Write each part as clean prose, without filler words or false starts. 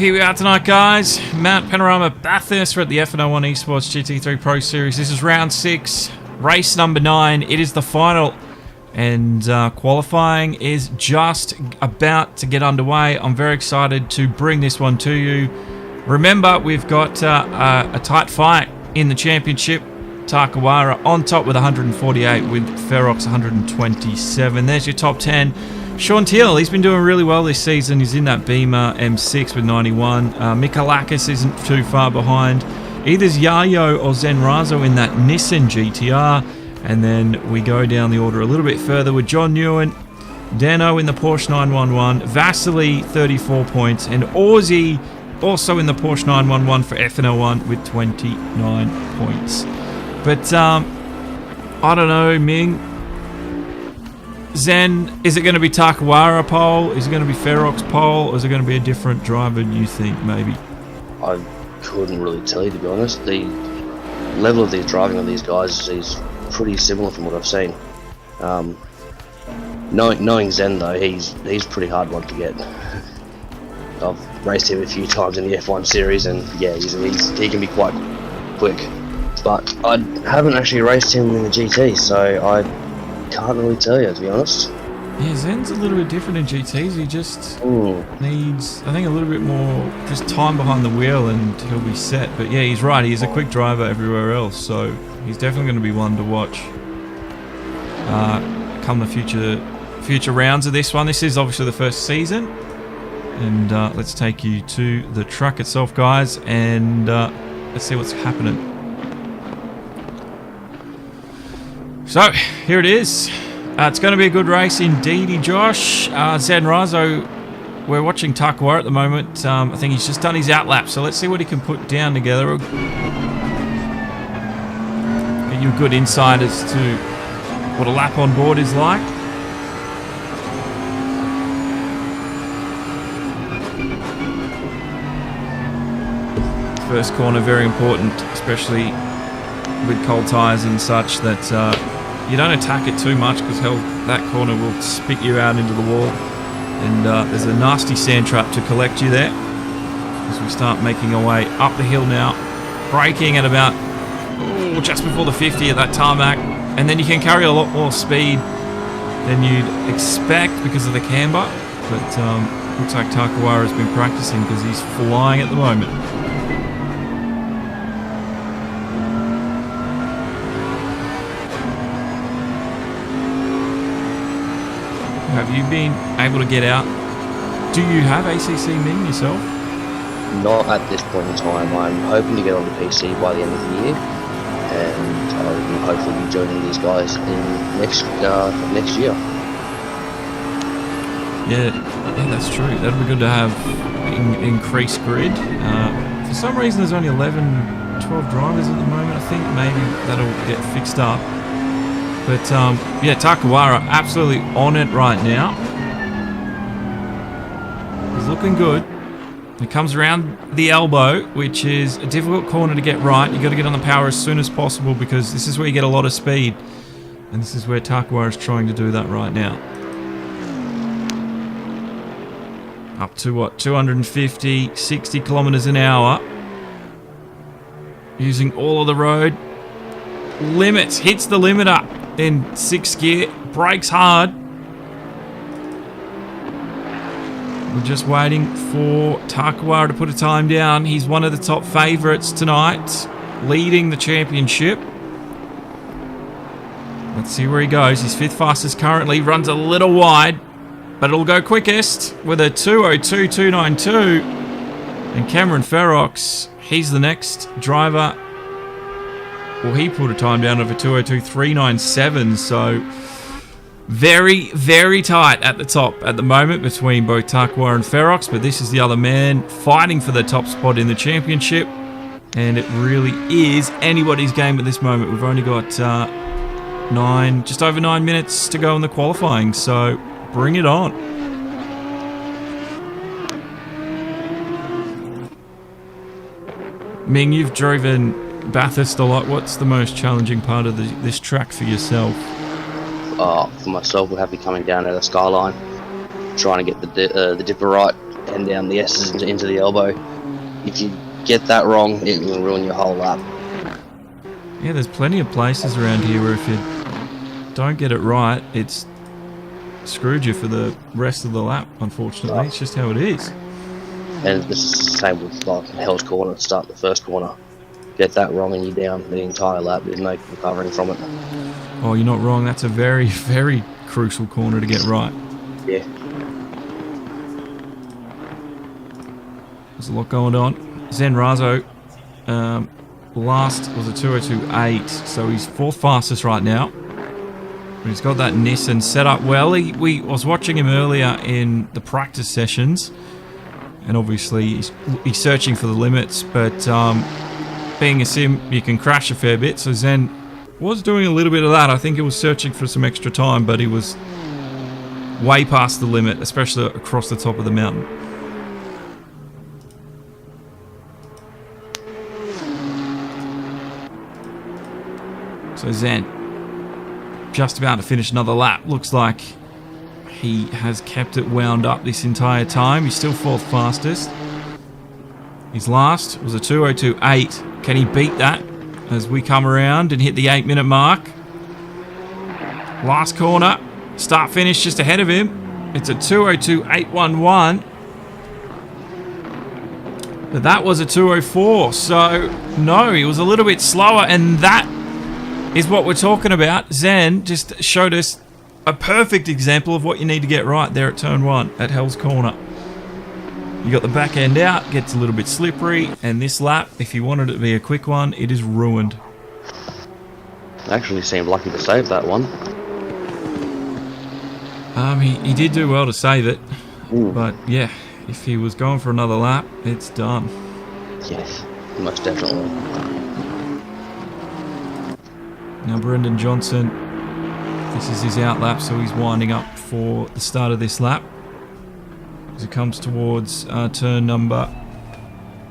Here we are tonight, guys. Mount Panorama Bathurst. We're at the F101 eSports GT3 Pro Series. This is round 6, race number 9. It is the final, and qualifying is just about to get underway. I'm very excited to bring this one to you. Remember, we've got a tight fight in the championship. Tarkawarra on top with 148, with Ferox 127. There's your top 10. Shaun Thiel, he's been doing really well this season. He's in that Beamer M6 with 91. Michalakis isn't too far behind. Either Yayo or Zenrazo in that Nissan GTR. And then we go down the order a little bit further with John Newen, Dano in the Porsche 911, Vasily 34 points, and Aussie also in the Porsche 911 for F101 with 29 points. But I don't know, Ming. Zen, is it going to be Tarkawarra pole? Is it going to be Ferox pole? Or is it going to be a different driver, do you think, maybe? I couldn't really tell you, to be honest. The level of these driving on these guys is pretty similar from what I've seen. Knowing Zen, though, he's a pretty hard one to get. I've raced him a few times in the F1 series, and yeah, he can be quite quick. But I haven't actually raced him in the GT, so I can't really tell you, to be honest. Yeah, Zen's a little bit different in GTs. He just needs, I think, a little bit more just time behind the wheel and he'll be set. But yeah, he's right. He's a quick driver everywhere else, so he's definitely going to be one to watch come the future rounds of this one. This is obviously the first season. And let's take you to the truck itself, guys, and let's see what's happening. So, here it is. It's going to be a good race indeedy, Josh. Zenrazo, we're watching Tarkawarra at the moment. I think he's just done his outlap, so let's see what he can put down together. Get you a good insight as to what a lap on board is like. First corner, very important, especially with cold tyres and such, that you don't attack it too much, because that corner will spit you out into the wall. And there's a nasty sand trap to collect you there as we start making our way up the hill now. Braking at about just before the 50 at that tarmac, and then you can carry a lot more speed than you'd expect because of the camber. But looks like Tarkawarra has been practicing, because he's flying at the moment. Have you been able to get out? Do you have ACC Ming yourself? Not at this point in time. I'm hoping to get on the PC by the end of the year, and I will hopefully be joining these guys in next year. Yeah, that's true. That'd be good to have increased grid. For some reason, there's only 12 drivers at the moment. I think maybe that'll get fixed up. But yeah, Tarkawarra absolutely on it right now. He's looking good. He comes around the elbow, which is a difficult corner to get right. You've got to get on the power as soon as possible, because this is where you get a lot of speed. And this is where Tarkawarra is trying to do that right now. Up to what, 250, 60 kilometers an hour. Using all of the road. Limits, hits the limiter in 6th gear, brakes hard. We're just waiting for Tarkawarra to put a time down. He's one of the top favourites tonight, leading the championship. Let's see where he goes. He's 5th fastest currently, runs a little wide, but it'll go quickest with a 2:02.292. And Cameron Ferox, he's the next driver. Well, he put a time down of a 2:02.397, so very, very tight at the top at the moment between both Tarkawarra and Ferox, but this is the other man fighting for the top spot in the championship, and it really is anybody's game at this moment. We've only got just over 9 minutes to go in the qualifying, so bring it on. Ming, you've driven Bathurst a lot. What's the most challenging part of this track for yourself? For myself, we'll have to be coming down at the skyline, trying to get the dipper right, and down the S's into the elbow. If you get that wrong, it will ruin your whole lap. Yeah, there's plenty of places around here where if you don't get it right, it's screwed you for the rest of the lap, unfortunately. Right. It's just how it is. And the same with like Hell's Corner, start the first corner. Get that wrong and you're down the entire lap. There's no recovering from it. Oh, you're not wrong. That's a very, very crucial corner to get right. Yeah. There's a lot going on. Zen Razo, last was a 2:02.8, so he's fourth fastest right now. But he's got that Nissan set up well. I was watching him earlier in the practice sessions, and obviously he's searching for the limits, but being a sim, you can crash a fair bit, so Zen was doing a little bit of that. I think he was searching for some extra time, but he was way past the limit, especially across the top of the mountain. So Zen, just about to finish another lap. Looks like he has kept it wound up this entire time. He's still fourth fastest. His last was a 2:02.8. Can he beat that as we come around and hit the 8-minute mark? Last corner, start finish just ahead of him. It's a 2:02.811. But that was a 2:04, so no, he was a little bit slower, and that is what we're talking about. Zen just showed us a perfect example of what you need to get right there at turn 1 at Hell's Corner. You got the back end out, gets a little bit slippery, and this lap, if you wanted it to be a quick one, it is ruined. Actually seemed lucky to save that one. He did do well to save it, Ooh. but yeah, if he was going for another lap, it's done. Yes, most definitely. Now Brendan Johnson, this is his out lap, so he's winding up for the start of this lap. As it comes towards turn number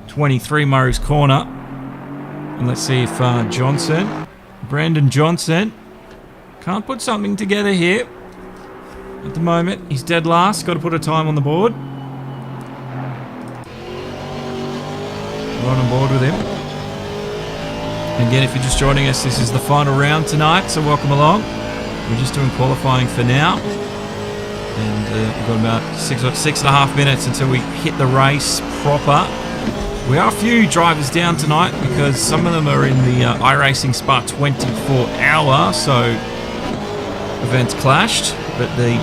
23, Murray's Corner. And let's see if Brendan Johnson, can't put something together here. At the moment, he's dead last, got to put a time on the board. Right on board with him. Again, if you're just joining us, this is the final round tonight, so welcome along. We're just doing qualifying for now. And we've got about 6.5 minutes until we hit the race proper. We are a few drivers down tonight because some of them are in the iRacing Spa 24-hour, so events clashed. But the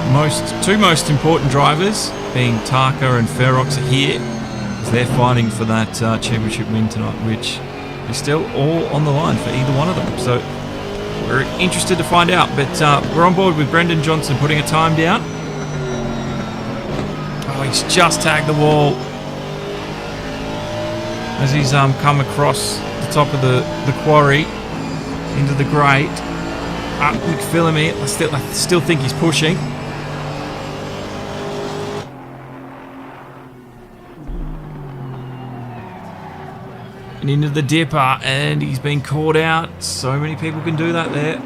two most important drivers, being Tarka and Ferox, are here as they're fighting for that championship win tonight, which is still all on the line for either one of them. So we're interested to find out. But we're on board with Brendan Johnson putting a time down. Oh, he's just tagged the wall as he's come across the top of the quarry into the grate. McPhillamy, I still think he's pushing. And into the dipper, and he's been caught out. So many people can do that there.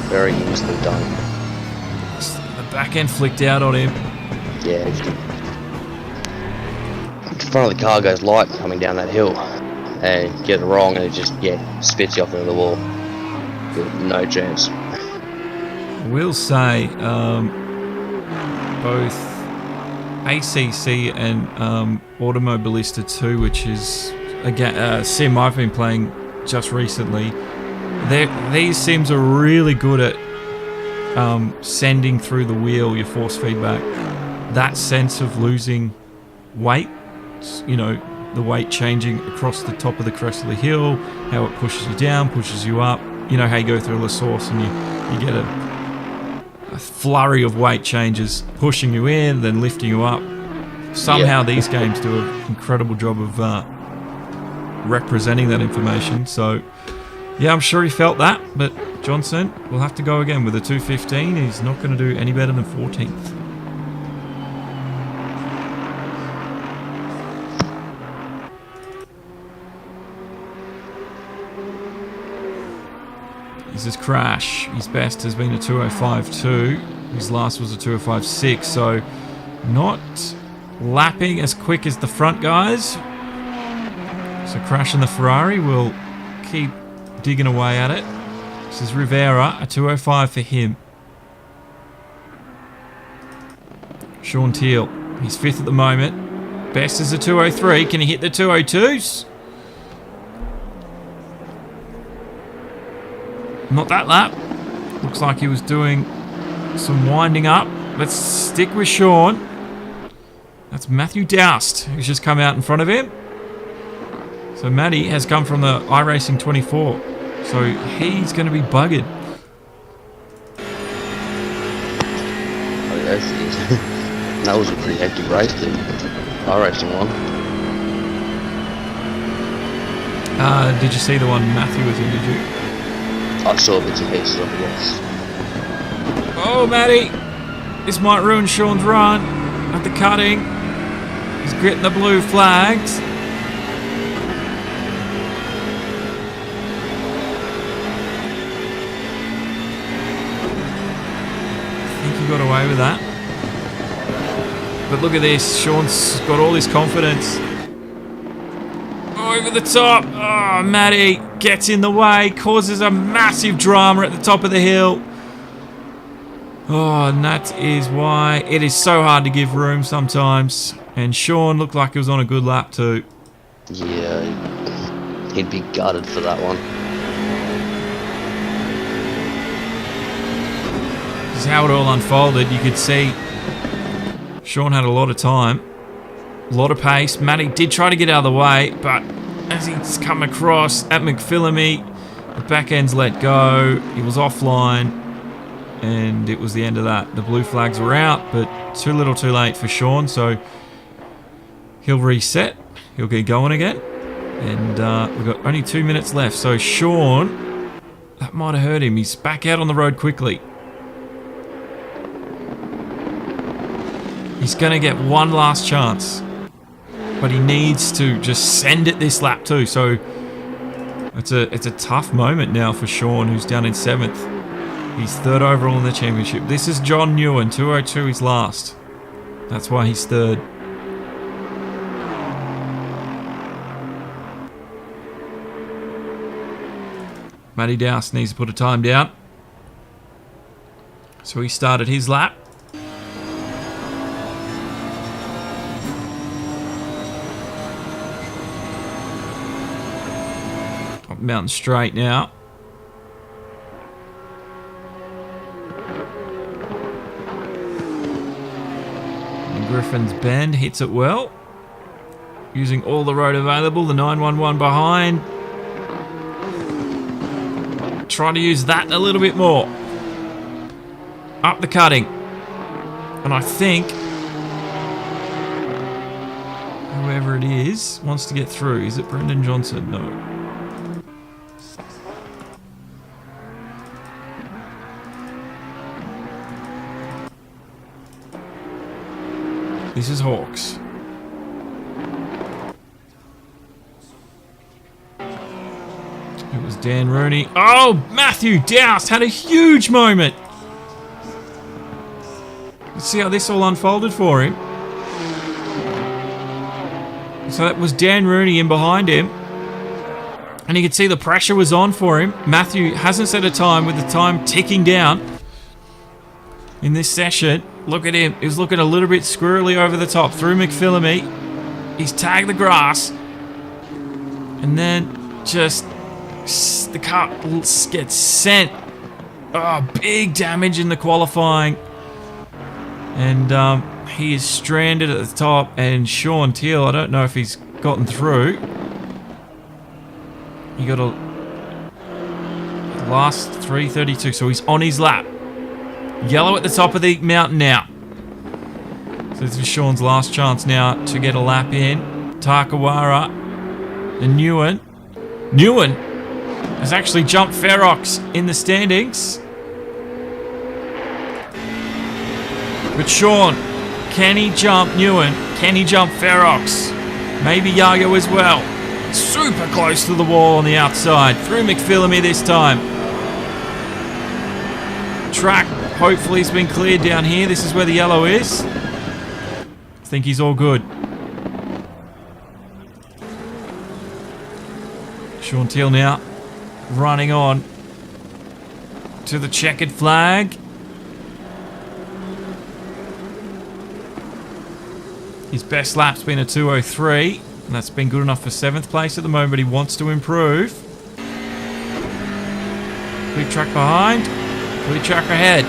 Very easily done. The back end flicked out on him. Yeah. The front of the car goes light coming down that hill, and get it wrong, and it just spits you off into the wall. No chance. I will say both ACC and Automobilista 2, which is a sim I've been playing just recently, these sims are really good at sending through the wheel your force feedback. That sense of losing weight, you know, the weight changing across the top of the crest of the hill, how it pushes you down, pushes you up. You know how you go through La Source and you get a flurry of weight changes, pushing you in, then lifting you up. Somehow these games do an incredible job of representing that information. So, yeah, I'm sure he felt that, but Johnson will have to go again with a 2:15. He's not going to do any better than 14th. This is Crash. His best has been a 2:05.2. His last was a 2:05.6. So Not lapping as quick as the front guys. So crashing the Ferrari will keep digging away at it. This is Rivera, a 205 for him. Shaun Thiel, he's 5th at the moment. Best is a 203. Can he hit the 202s? Not that lap. Looks like he was doing some winding up. Let's stick with Shaun. That's Matthew Doust, who's just come out in front of him. So Matty has come from the iRacing 24. So he's going to be buggered. Oh, yes, he is. That was a pretty hectic race, the iRacing one. Did you see the one Matthew was in, did you? I saw bits and pieces of it, yes. Oh, Matty! This might ruin Shaun's run at the cutting. He's getting the blue flags. I think he got away with that. But look at this. Shaun's got all his confidence. Over the top. Oh, Matty gets in the way. Causes a massive drama at the top of the hill. Oh, and that is why it is so hard to give room sometimes. And Shaun looked like he was on a good lap too. Yeah, he'd be gutted for that one. This is how it all unfolded. You could see Shaun had a lot of time, a lot of pace. Matty did try to get out of the way, but as he's come across at McPhillamy, the back end's let go. He was offline, and it was the end of that. The blue flags were out, but too little too late for Shaun, so he'll reset. He'll get going again. And we've got only 2 minutes left. So Shaun, that might have hurt him. He's back out on the road quickly. He's going to get one last chance. But he needs to just send it this lap too. So it's a tough moment now for Shaun, who's down in 7th. He's 3rd overall in the championship. This is John Newen. 202 is last. That's why he's 3rd. Matty Doust needs to put a time down. So he started his lap. Up Mountain Straight now. And Griffin's Bend hits it well. Using all the road available. The 911 behind. Try to use that a little bit more. Up the cutting. And I think whoever it is wants to get through. Is it Brendan Johnson? No. This is Hawks. It was Dan Rooney. Oh, Matthew Doust had a huge moment. Let's see how this all unfolded for him. So that was Dan Rooney in behind him. And you could see the pressure was on for him. Matthew hasn't set a time with the time ticking down in this session. Look at him. He was looking a little bit squirrely over the top. Through McPhillamy. He's tagged the grass. And then just the car gets sent. Oh, big damage in the qualifying. And he is stranded at the top. And Shaun Thiel, I don't know if he's gotten through. He got a last 3:32, so he's on his lap. Yellow at the top of the mountain now. So this is Shaun's last chance now to get a lap in. Tarkawarra and Newen. Newen has actually jumped Ferox in the standings. But Shaun, can he jump Newen? Can he jump Ferox? Maybe Yayo as well. Super close to the wall on the outside. Through McPhillamy this time. Track hopefully has been cleared down here. This is where the yellow is. think he's all good. Shaun Thiel now running on to the checkered flag. His best lap's been a 2:03, and that's been good enough for 7th place at the moment. He wants to improve. Clear track behind, clear track ahead.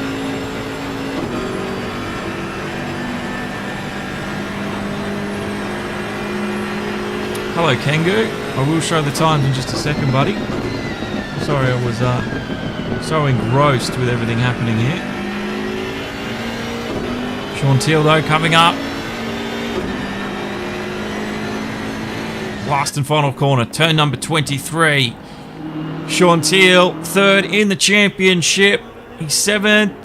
Hello, Kangoo. I will show the times in just a second, buddy. Sorry, I was so engrossed with everything happening here. Shaun Thiel, though, coming up. Last and final corner, turn number 23. Shaun Thiel, 3rd in the championship. He's 7th.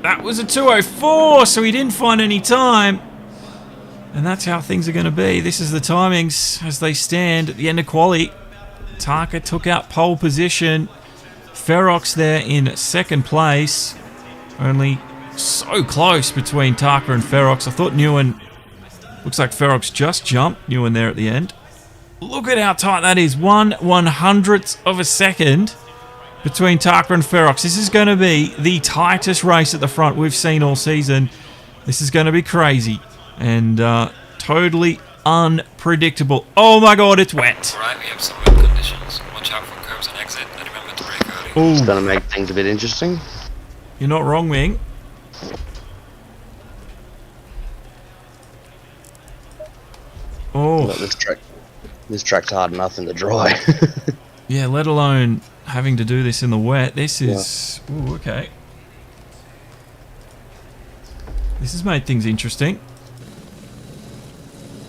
That was a 2:04, so he didn't find any time. And that's how things are going to be. This is the timings as they stand at the end of quali. Tarka took out pole position. Ferox there in 2nd place. Only so close between Tarka and Ferox. I thought Newen... Looks like Ferox just jumped Newen there at the end. Look at how tight that is. 1/100th of a second between Tarka and Ferox. This is going to be the tightest race at the front we've seen all season. This is going to be crazy. And totally unpredictable. Oh my god, it's wet. Alright, we have some wet conditions. Watch out for curbs and exit, and remember to brake early. It's going to make things a bit interesting. You're not wrong, Ming. Oh, But this track's hard enough in the dry. yeah, let alone having to do this in the wet. This is... Ooh, okay. This has made things interesting.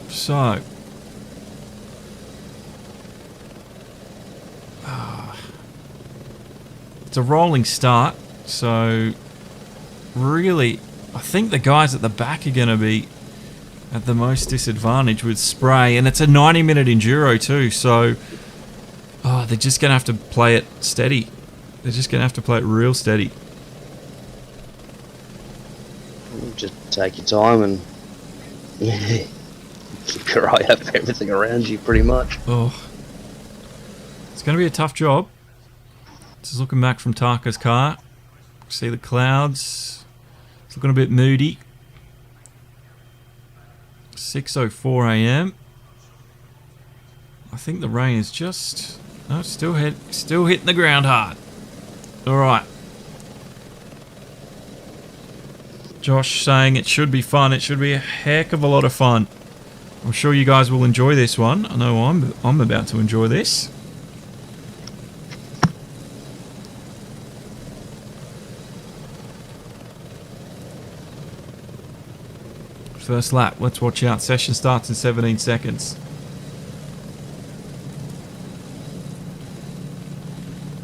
So... it's a rolling start, so... Really, I think the guys at the back are going to be at the most disadvantage with spray, and it's a 90-minute enduro too, so they're just going to have to play it steady. They're just going to have to play it real steady. Just take your time and keep your eye out for everything around you, pretty much. Oh, it's going to be a tough job. Just looking back from Tarka's car, see the clouds. It's looking a bit moody. 6:04 a.m. I think the rain is just... No, it's still hitting the ground hard. Alright. Josh saying it should be fun. It should be a heck of a lot of fun. I'm sure you guys will enjoy this one. I know I'm about to enjoy this. First lap, let's watch out. Session starts in 17 seconds.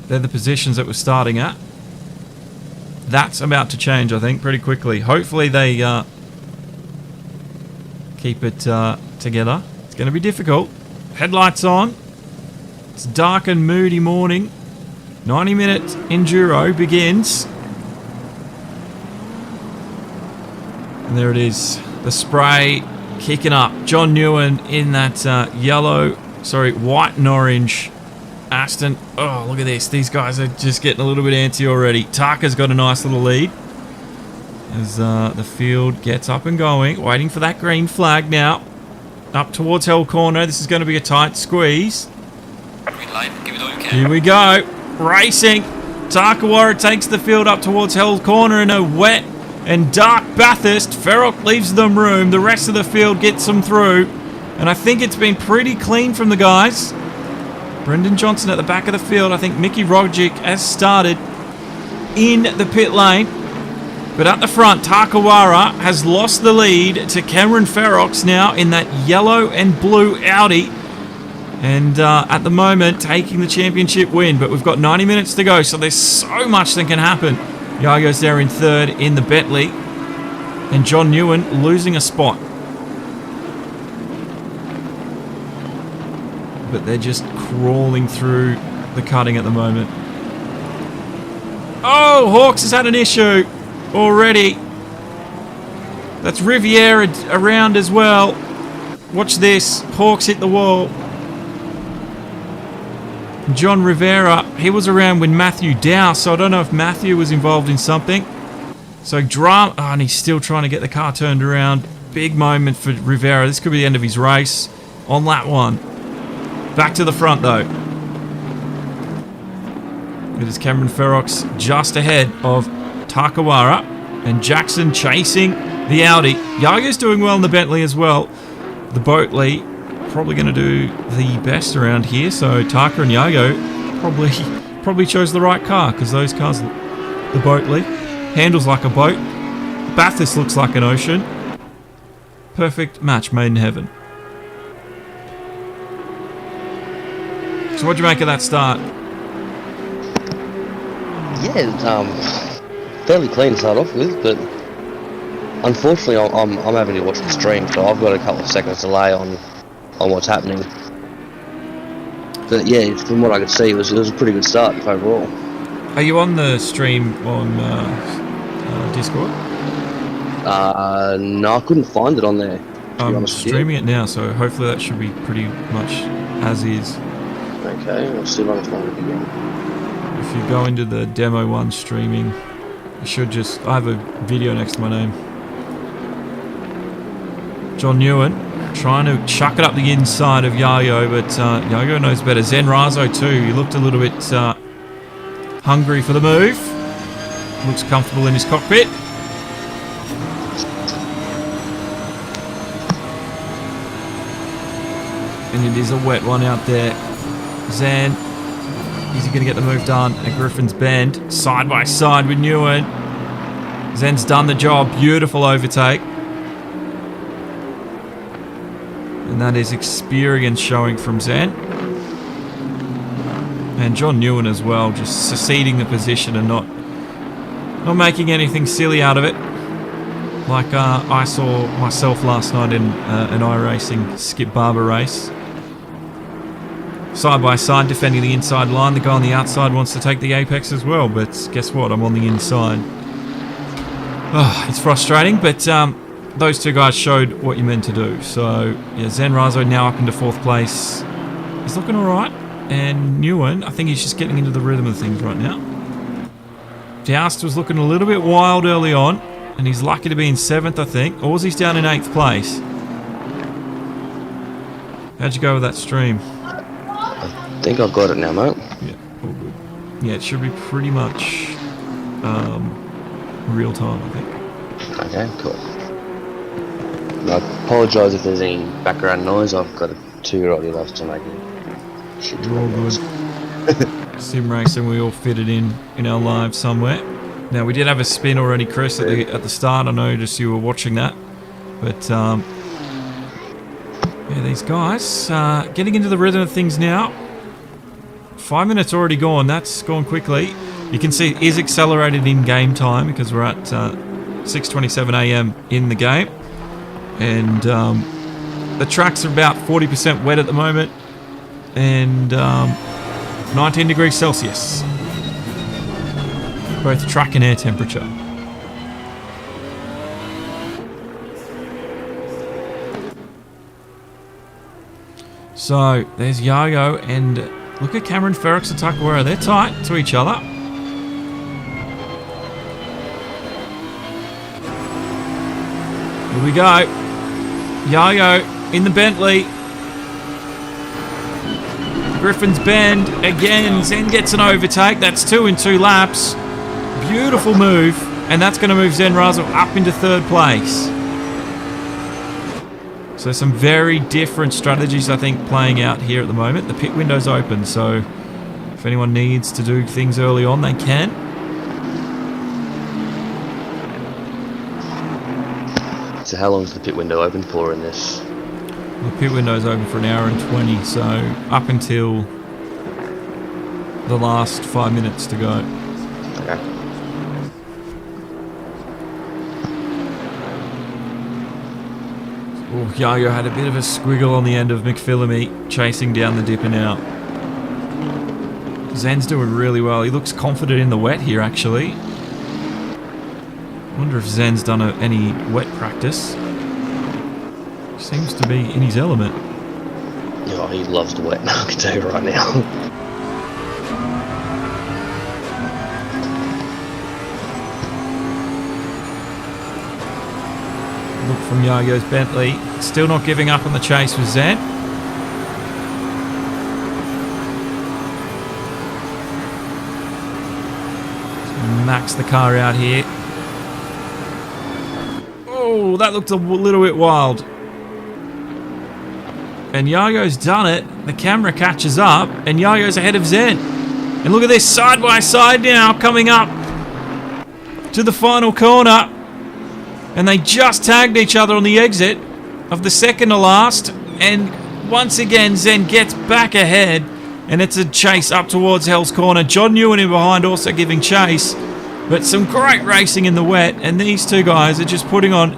They're the positions that we're starting at. That's about to change, I think, pretty quickly. Hopefully they keep it together. It's going to be difficult. Headlights on. It's a dark and moody morning. 90-minute enduro begins. And there it is. The spray kicking up. John Newen in that white and orange Aston. Oh, look at this. These guys are just getting a little bit antsy already. Tarka's got a nice little lead as the field gets up and going. Waiting for that green flag now. Up towards Hell Corner. This is going to be a tight squeeze. Green light, give it all you can. Here we go. Racing. Tarkawarra takes the field up towards Hell Corner in a wet and dark Bathurst. Ferox leaves them room. The rest of the field gets them through. And I think it's been pretty clean from the guys. Brendan Johnson at the back of the field. I think Mickey Rogic has started in the pit lane. But at the front, Tarkawarra has lost the lead to Cameron Ferox now in that yellow and blue Audi. And at the moment, taking the championship win. But we've got 90 minutes to go, so there's so much that can happen. Yayo's there in 3rd in the Bentley. And John Newen losing a spot. But they're just crawling through the cutting at the moment. Oh, Hawks has had an issue already. That's Riviera around as well. Watch this. Hawks hit the wall. John Rivera, he was around when Matthew Dow, so I don't know if Matthew was involved in something. So drama, and he's still trying to get the car turned around. Big moment for Rivera. This could be the end of his race on lap 1. Back to the front though. It is Cameron Ferox just ahead of Tarkawarra, and Jackson chasing the Audi. Yayo's doing well in the Bentley as well. The Boatley probably going to do the best around here, so Tarka and Yayo probably chose the right car, because those cars, the Boatley, handles like a boat. Bathurst looks like an ocean. Perfect match made in heaven. So what'd you make of that start? Yeah, fairly clean to start off with, but unfortunately I'm having to watch the stream, so I've got a couple of seconds delay on what's happening. But yeah, from what I could see, it was a pretty good start overall. Are you on the stream on Discord? No, I couldn't find it on there. I'm streaming it now, so hopefully that should be pretty much as is. Okay, I'll see if I can find it again. If you go into the demo one streaming, you should just... I have a video next to my name. John Newen trying to chuck it up the inside of Yayo, but Yayo knows better. Zen Razo too. He looked a little bit hungry for the move. Looks comfortable in his cockpit. And it is a wet one out there. Zen, is he going to get the move done at Griffin's Bend? Side by side with Newen. Zen's done the job. Beautiful overtake. And that is experience showing from Zen. And John Newen as well, just succeeding the position and not making anything silly out of it. Like I saw myself last night in an iRacing Skip Barber race. Side by side, defending the inside line. The guy on the outside wants to take the apex as well, but guess what? I'm on the inside. Oh, it's frustrating, but those two guys showed what you're meant to do. So, yeah, Zen Razo now up into 4th place. He's looking alright. And Newen, I think he's just getting into the rhythm of things right now. Joust was looking a little bit wild early on, and he's lucky to be in 7th, I think. Or was he down in 8th place? How'd you go with that stream? I think I've got it now, mate. Yeah, all good. Yeah, it should be pretty much real time, I think. Okay, cool. I apologise if there's any background noise. I've got a 2-year-old who loves to make it. Shit, all good. Simracing, we all fitted in our lives somewhere. Now, we did have a spin already, Chris, at the start. I noticed you were watching that. But, yeah, these guys getting into the rhythm of things now. 5 minutes already gone. That's gone quickly. You can see it is accelerated in game time because we're at 6:27 a.m. in the game. And the tracks are about 40% wet at the moment. And 19 degrees Celsius. Both track and air temperature. So, there's Yayo and look at Cameron Ferrox and Tarkawarra. They're tight to each other. Here we go. Yayo in the Bentley. Griffin's Bend again. Zen gets an overtake. That's 2 in 2 laps. Beautiful move. And that's going to move Zen Razo up into 3rd place. So some very different strategies, I think, playing out here at the moment. The pit window's open, so if anyone needs to do things early on, they can. So how long is the pit window open for in this? The pit window's open for 1 hour and 20, so up until the last 5 minutes to go. Okay. Oh, Yayo had a bit of a squiggle on the end of McPhillamy, chasing down the dip and out. Zen's doing really well. He looks confident in the wet here, actually. Wonder if Zen's done any wet practice. Seems to be in his element. Oh, he loves the wet, I can tell you right now. Look from Yayo's Bentley. Still not giving up on the chase with Zen. Max the car out here. Oh, that looked a little bit wild. And Yayo's done it. The camera catches up, and Yayo's ahead of Zen. And look at this, side by side now, coming up to the final corner. And they just tagged each other on the exit of the second to last. And once again, Zen gets back ahead. And it's a chase up towards Hell's Corner. John Ewan in behind also giving chase. But some great racing in the wet. And these two guys are just putting on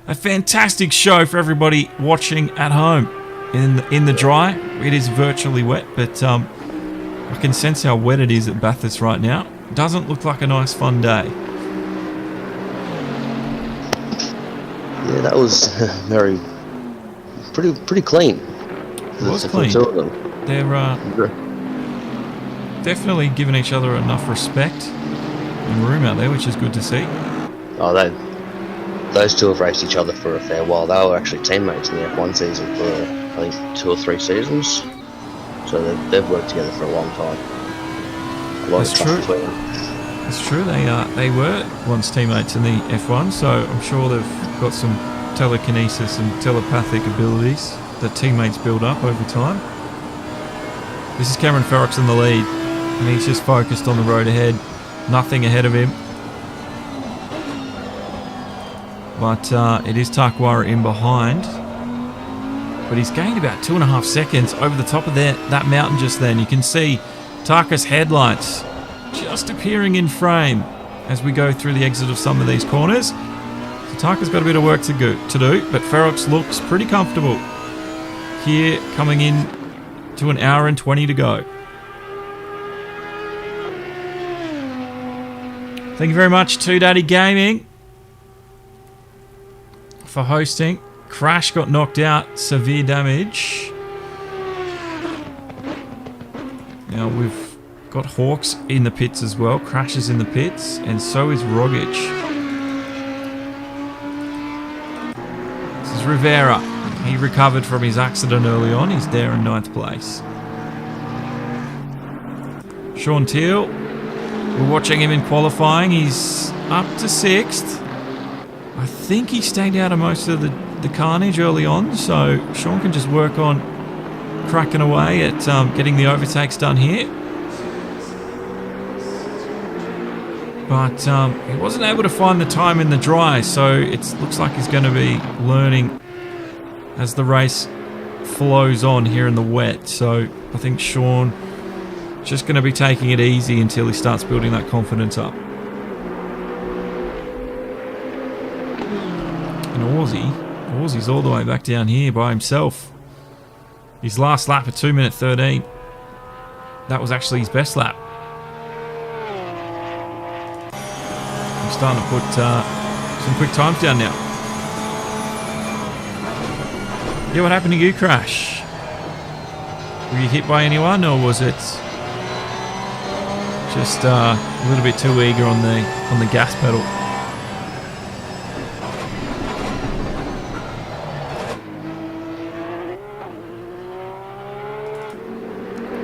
a fantastic show for everybody watching at home. In the dry, it is virtually wet. But I can sense how wet it is at Bathurst right now. Doesn't look like a nice fun day. Yeah, that was pretty clean. It was clean. They're definitely giving each other enough respect and room out there, which is good to see. Oh, those two have raced each other for a fair while. They were actually teammates in the F1 season for, I think, 2 or 3 seasons. So they've worked together for a long time. That's true. It's true. They were once teammates in the F1, so I'm sure they've got some telekinesis and telepathic abilities that teammates build up over time. This is Cameron Ferox in the lead, and he's just focused on the road ahead. Nothing ahead of him. But it is Tarkawarra in behind. But he's gained about 2.5 seconds over the top of that mountain just then. You can see Tarka's headlights just appearing in frame as we go through the exit of some of these corners. So Tarka's got a bit of work to do, but Ferox looks pretty comfortable here, coming in to 1 hour and 20 to go. Thank you very much to Daddy Gaming for hosting. Crash got knocked out, severe damage. Now we've got Hawks in the pits as well. Crash is in the pits, and so is Rogic. This is Rivera. He recovered from his accident early on. He's there in 9th place. Shaun Thiel. We're watching him in qualifying. He's up to 6th. I think he stayed out of most of the carnage early on, so Shaun can just work on cracking away at getting the overtakes done here. But he wasn't able to find the time in the dry, so it looks like he's going to be learning as the race flows on here in the wet. So I think Shaun just going to be taking it easy until he starts building that confidence up. And Aussie's all the way back down here by himself. His last lap at 2:13. That was actually his best lap. I'm starting to put some quick times down now. Yeah, what happened to you, Crash? Were you hit by anyone, or was it just a little bit too eager on the gas pedal?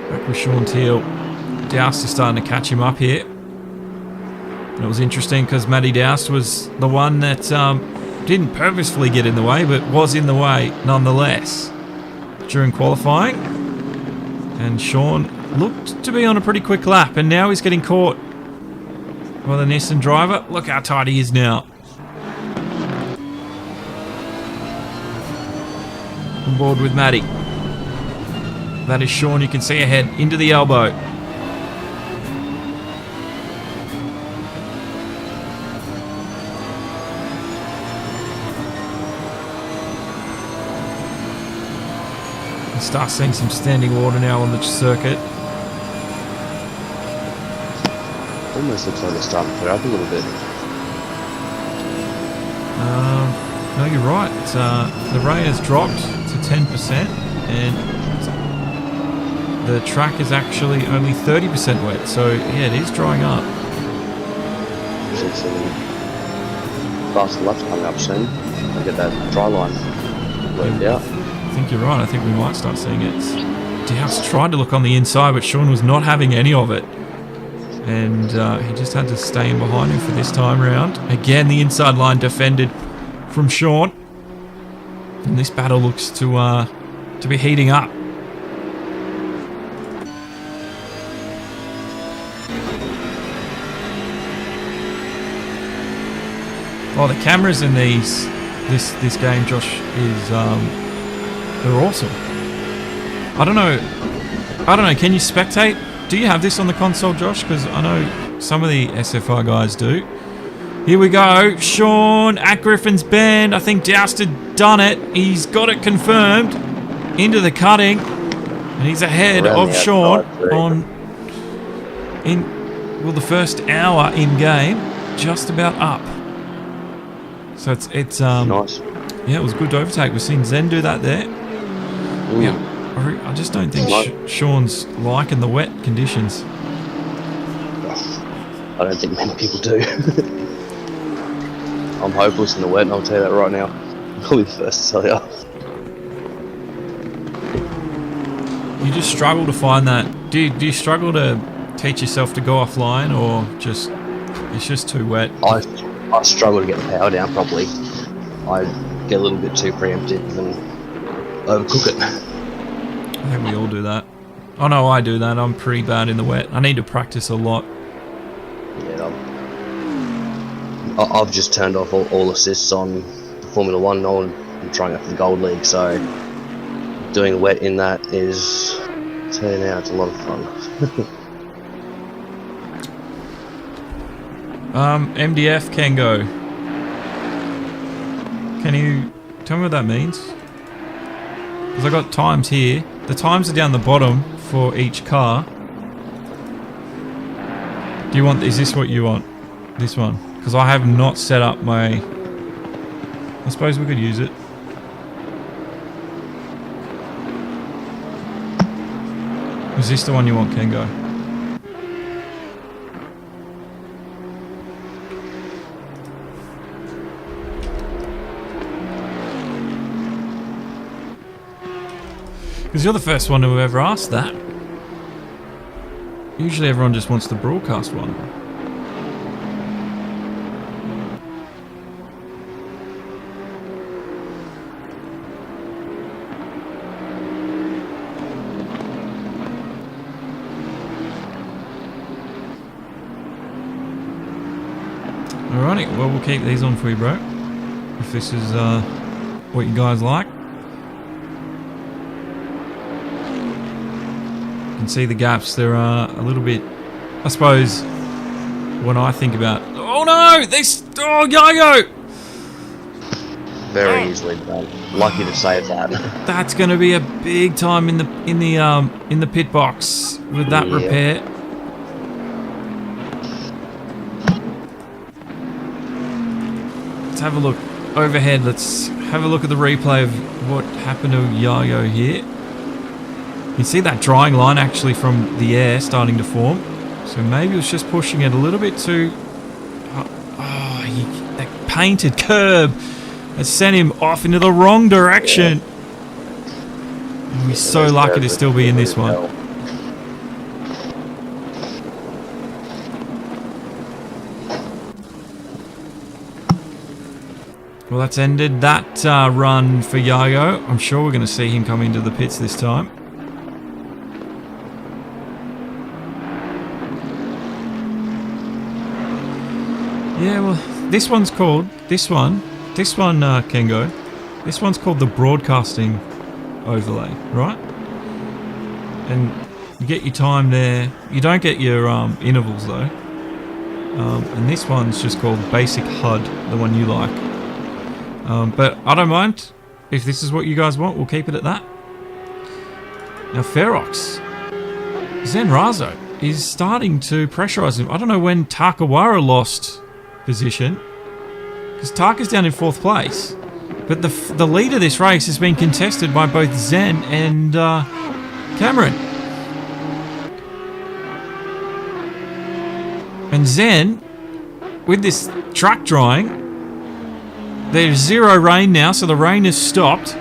Back with Shaun Thiel. Doust is starting to catch him up here. And it was interesting because Matty Doust was the one that didn't purposefully get in the way, but was in the way nonetheless during qualifying. And Shaun looked to be on a pretty quick lap, and now he's getting caught by the Nissan driver. Look how tight he is now. On board with Matty. That is Shaun, you can see ahead into the elbow. Start seeing some standing water now on the circuit. Almost looks like they're starting to clear up a little bit. No, you're right. The rain has dropped to 10%, and the track is actually only 30% wet. So yeah, it is drying up. Should see faster laps coming up soon. I'll get that dry line worked out. I think you're right. I think we might start seeing it. Douse tried to look on the inside, but Shaun was not having any of it. And he just had to stay in behind him for this time round. Again, the inside line defended from Shaun. And this battle looks to be heating up. Oh, the cameras in this game, Josh, is they're awesome. I don't know. Can you spectate? Do you have this on the console, Josh? Because I know some of the SFR guys do. Here we go. Shaun at Griffin's Bend. I think Doust had done it. He's got it confirmed. Into the cutting. And he's ahead of Shaun the first hour in game. Just about up. So it's nice. Yeah, it was good to overtake. We've seen Zen do that there. Ooh. Yeah. I just don't think Shaun's liking the wet conditions. I don't think many people do. I'm hopeless in the wet, and I'll tell you that right now. I'll be the first to tell you. You just struggle to find that. Do you struggle to teach yourself to go offline, or just it's just too wet? I struggle to get the power down properly. I get a little bit too preemptive and overcook it. I think we all do that. Oh no, I do that. I'm pretty bad in the wet. I need to practice a lot. Yeah, I've just turned off all assists on Formula 1. I'm trying out for the Gold League, so doing wet in that is, I'll tell you now, it's a lot of fun. MDF Kengo. Can you tell me what that means? Because I got times here. The times are down the bottom for each car. Do you want? Is this what you want? This one? Because I have not set up my. I suppose we could use it. Is this the one you want, Kengo? Because you're the first one to ever ask that. Usually everyone just wants the broadcast one. Alrighty, well we'll keep these on for you, bro. If this is what you guys like. Can see the gaps. There are a little bit, I suppose, when I think about, oh no, oh Yayo, Very easily done. Lucky to save that. that's going to be a big time in the pit box with that repair. Let's have a look overhead. Let's have a look at the replay of what happened to Yayo here. You can see that drying line actually from the air starting to form. So maybe it was just pushing it a little bit too... that painted curb has sent him off into the wrong direction. And we're so lucky to still be in this one. Well, that's ended that run for Yayo. I'm sure we're going to see him come into the pits this time. Yeah, well, this one, Kengo, this one's called the broadcasting overlay, right? And you get your time there. You don't get your intervals though. And this one's just called basic HUD, the one you like. But I don't mind. If this is what you guys want, we'll keep it at that. Now Ferox, Zen Razo is starting to pressurise him. I don't know when Tarkawarra lost position, Because Tarka's down in 4th place. But the lead of this race has been contested by both Zen and Cameron. And Zen, with this truck drying, there's 0 rain now, so the rain has stopped.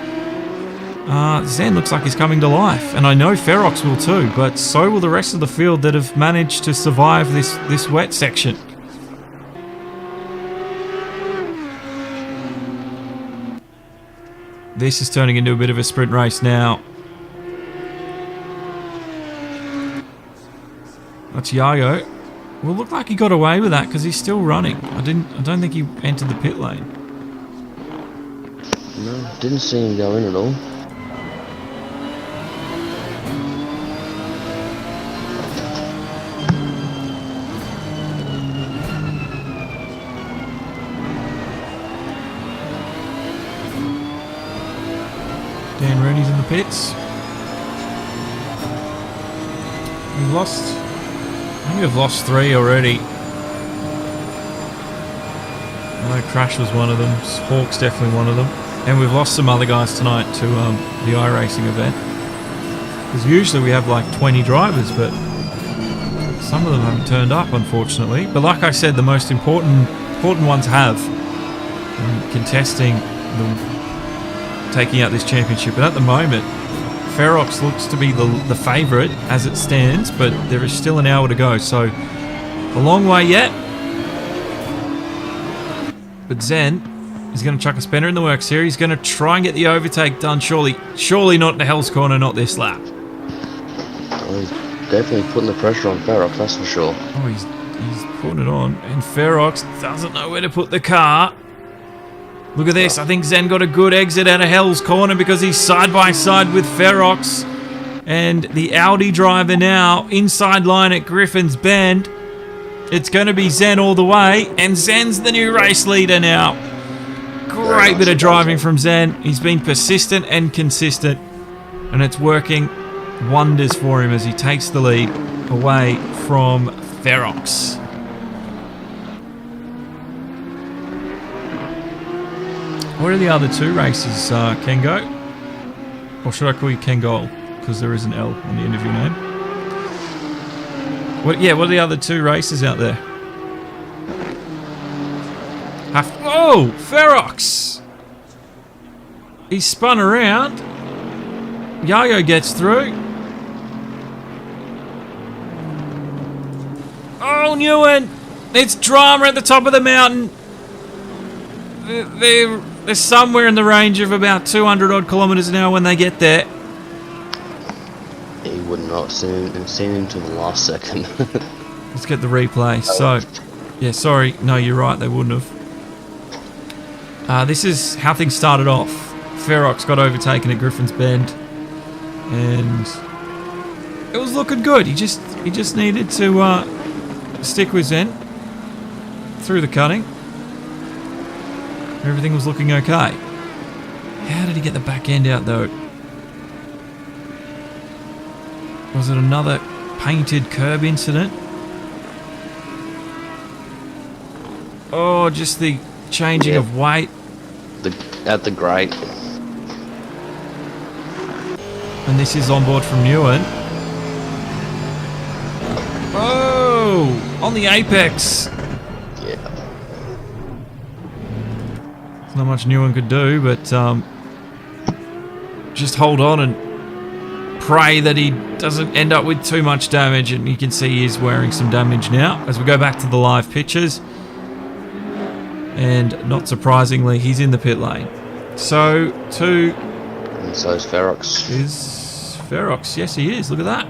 Zen looks like he's coming to life. And I know Ferox will too, but so will the rest of the field that have managed to survive this wet section. This is turning into a bit of a sprint race now. That's Yayo. Well, looked like he got away with that because he's still running. I don't think he entered the pit lane. No, didn't see him go in at all. Dan Rooney's in the pits. We've lost... I think we've lost 3 already. I know Crash was one of them. Hawk's definitely one of them. And we've lost some other guys tonight to the iRacing event. Because usually we have like 20 drivers, but some of them haven't turned up, unfortunately. But like I said, the most important ones have in contesting taking out this championship. But at the moment, Ferox looks to be the favourite as it stands, but there is still an hour to go, so a long way yet. But Zen is going to chuck a spinner in the works here. He's going to try and get the overtake done, surely not in the Hell's Corner, not this lap. Well, he's definitely putting the pressure on Ferox, that's for sure. Oh, he's putting it on, and Ferox doesn't know where to put the car. Look at this. I think Zen got a good exit out of Hell's Corner because he's side by side with Ferox. And the Audi driver now inside line at Griffin's Bend. It's going to be Zen all the way. And Zen's the new race leader now. Great bit of driving from Zen. He's been persistent and consistent. And it's working wonders for him as he takes the lead away from Ferox. What are the other 2 races, Kengo? Or should I call you Kengol? Because there is an L on the end of your name. What are the other 2 races out there? Oh! Ferox! He spun around. Yayo gets through. Oh, Newen! It's drama at the top of the mountain. They're somewhere in the range of about 200 odd kilometres an hour when they get there. He would not seen him to the last second. Let's get the replay. So, yeah, sorry. No, you're right. They wouldn't have. This is how things started off. Ferox got overtaken at Griffin's Bend, and it was looking good. He just needed to stick with Zen through the cutting. Everything was looking okay. How did he get the back end out though? Was it another painted curb incident? Oh, just the changing of weight. At the grate. And this is on board from Newen. Oh, on the apex. Yeah. There's not much Newen could do, but just hold on and pray that he doesn't end up with too much damage. And you can see he is wearing some damage now as we go back to the live pictures. And not surprisingly, he's in the pit lane. So, And so is Ferox. Is Ferox. Yes, he is. Look at that.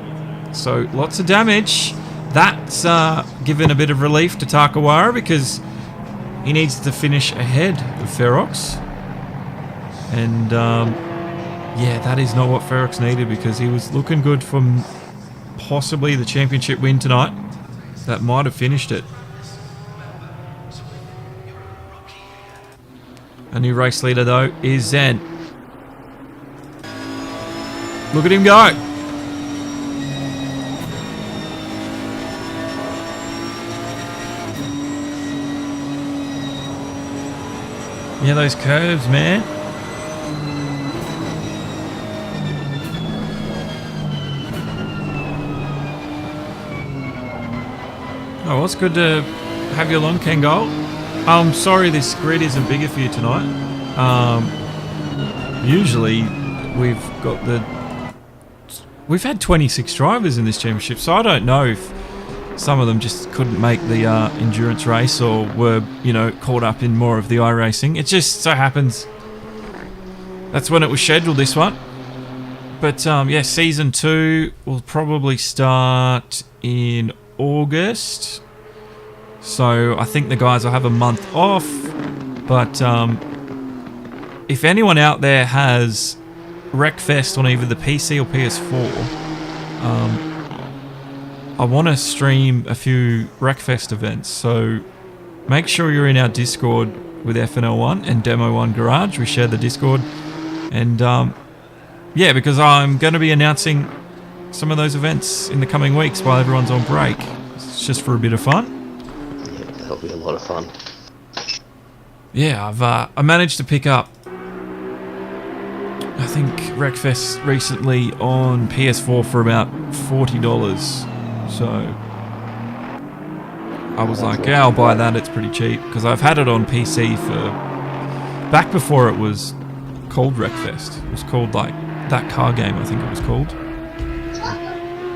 So, lots of damage. That's given a bit of relief to Tarkawarra because he needs to finish ahead of Ferox. And, yeah, that is not what Ferox needed because he was looking good from possibly the championship win tonight. That might have finished it. A new race leader, though, is Zen. Look at him go. Yeah, those curves, man. Oh, well, it's good to have you along, Kangol. I'm sorry this grid isn't bigger for you tonight. Usually we've had 26 drivers in this championship, so I don't know if some of them just couldn't make the endurance race or were, you know, caught up in more of the iRacing. It just so happens that's when it was scheduled, this one. But yeah, season 2 will probably start in August. So I think the guys will have a month off. But if anyone out there has Wreckfest on either the PC or PS4, I want to stream a few Wreckfest events. So make sure you're in our Discord with FNL1 and Demo1 Garage. We share the Discord. And yeah, because I'm going to be announcing some of those events in the coming weeks while everyone's on break. It's just for a bit of fun. Yeah, that'll be a lot of fun. Yeah, I managed to pick up, I think, Wreckfest recently on PS4 for about $40. So I was like, yeah, I'll buy that. It's pretty cheap because I've had it on PC for back before it was called Wreckfest. It was called like that car game, I think it was called.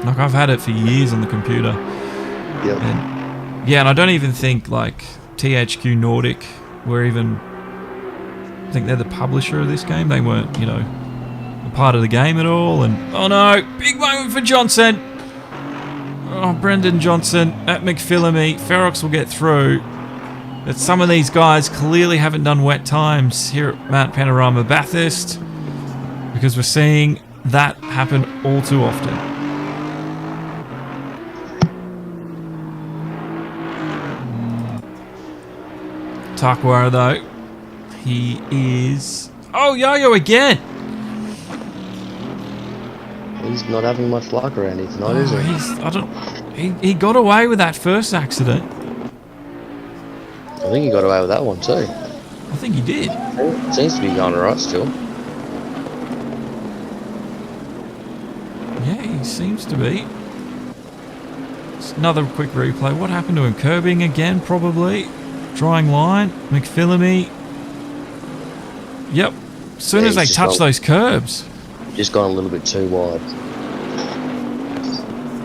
Like I've had it for years on the computer. Yep. And yeah, and I don't even think like THQ Nordic were even, I think they're the publisher of this game. They weren't, you know, a part of the game at all. And oh no, big moment for Johnson. Oh, Brendan Johnson at McPhillamy. Ferox will get through. But some of these guys clearly haven't done wet times here at Mount Panorama Bathurst, because we're seeing that happen all too often. Tarkawarra though, he is... Oh, Yayo again! He's not having much luck around here tonight, is he? He got away with that first accident. I think he got away with that one too. I think he did. It seems to be going alright still. Yeah, he seems to be. Just another quick replay. What happened to him? Curbing again, probably. Drawing line. McPhillamy. Yep. As soon as they touch those curbs. Just gone a little bit too wide.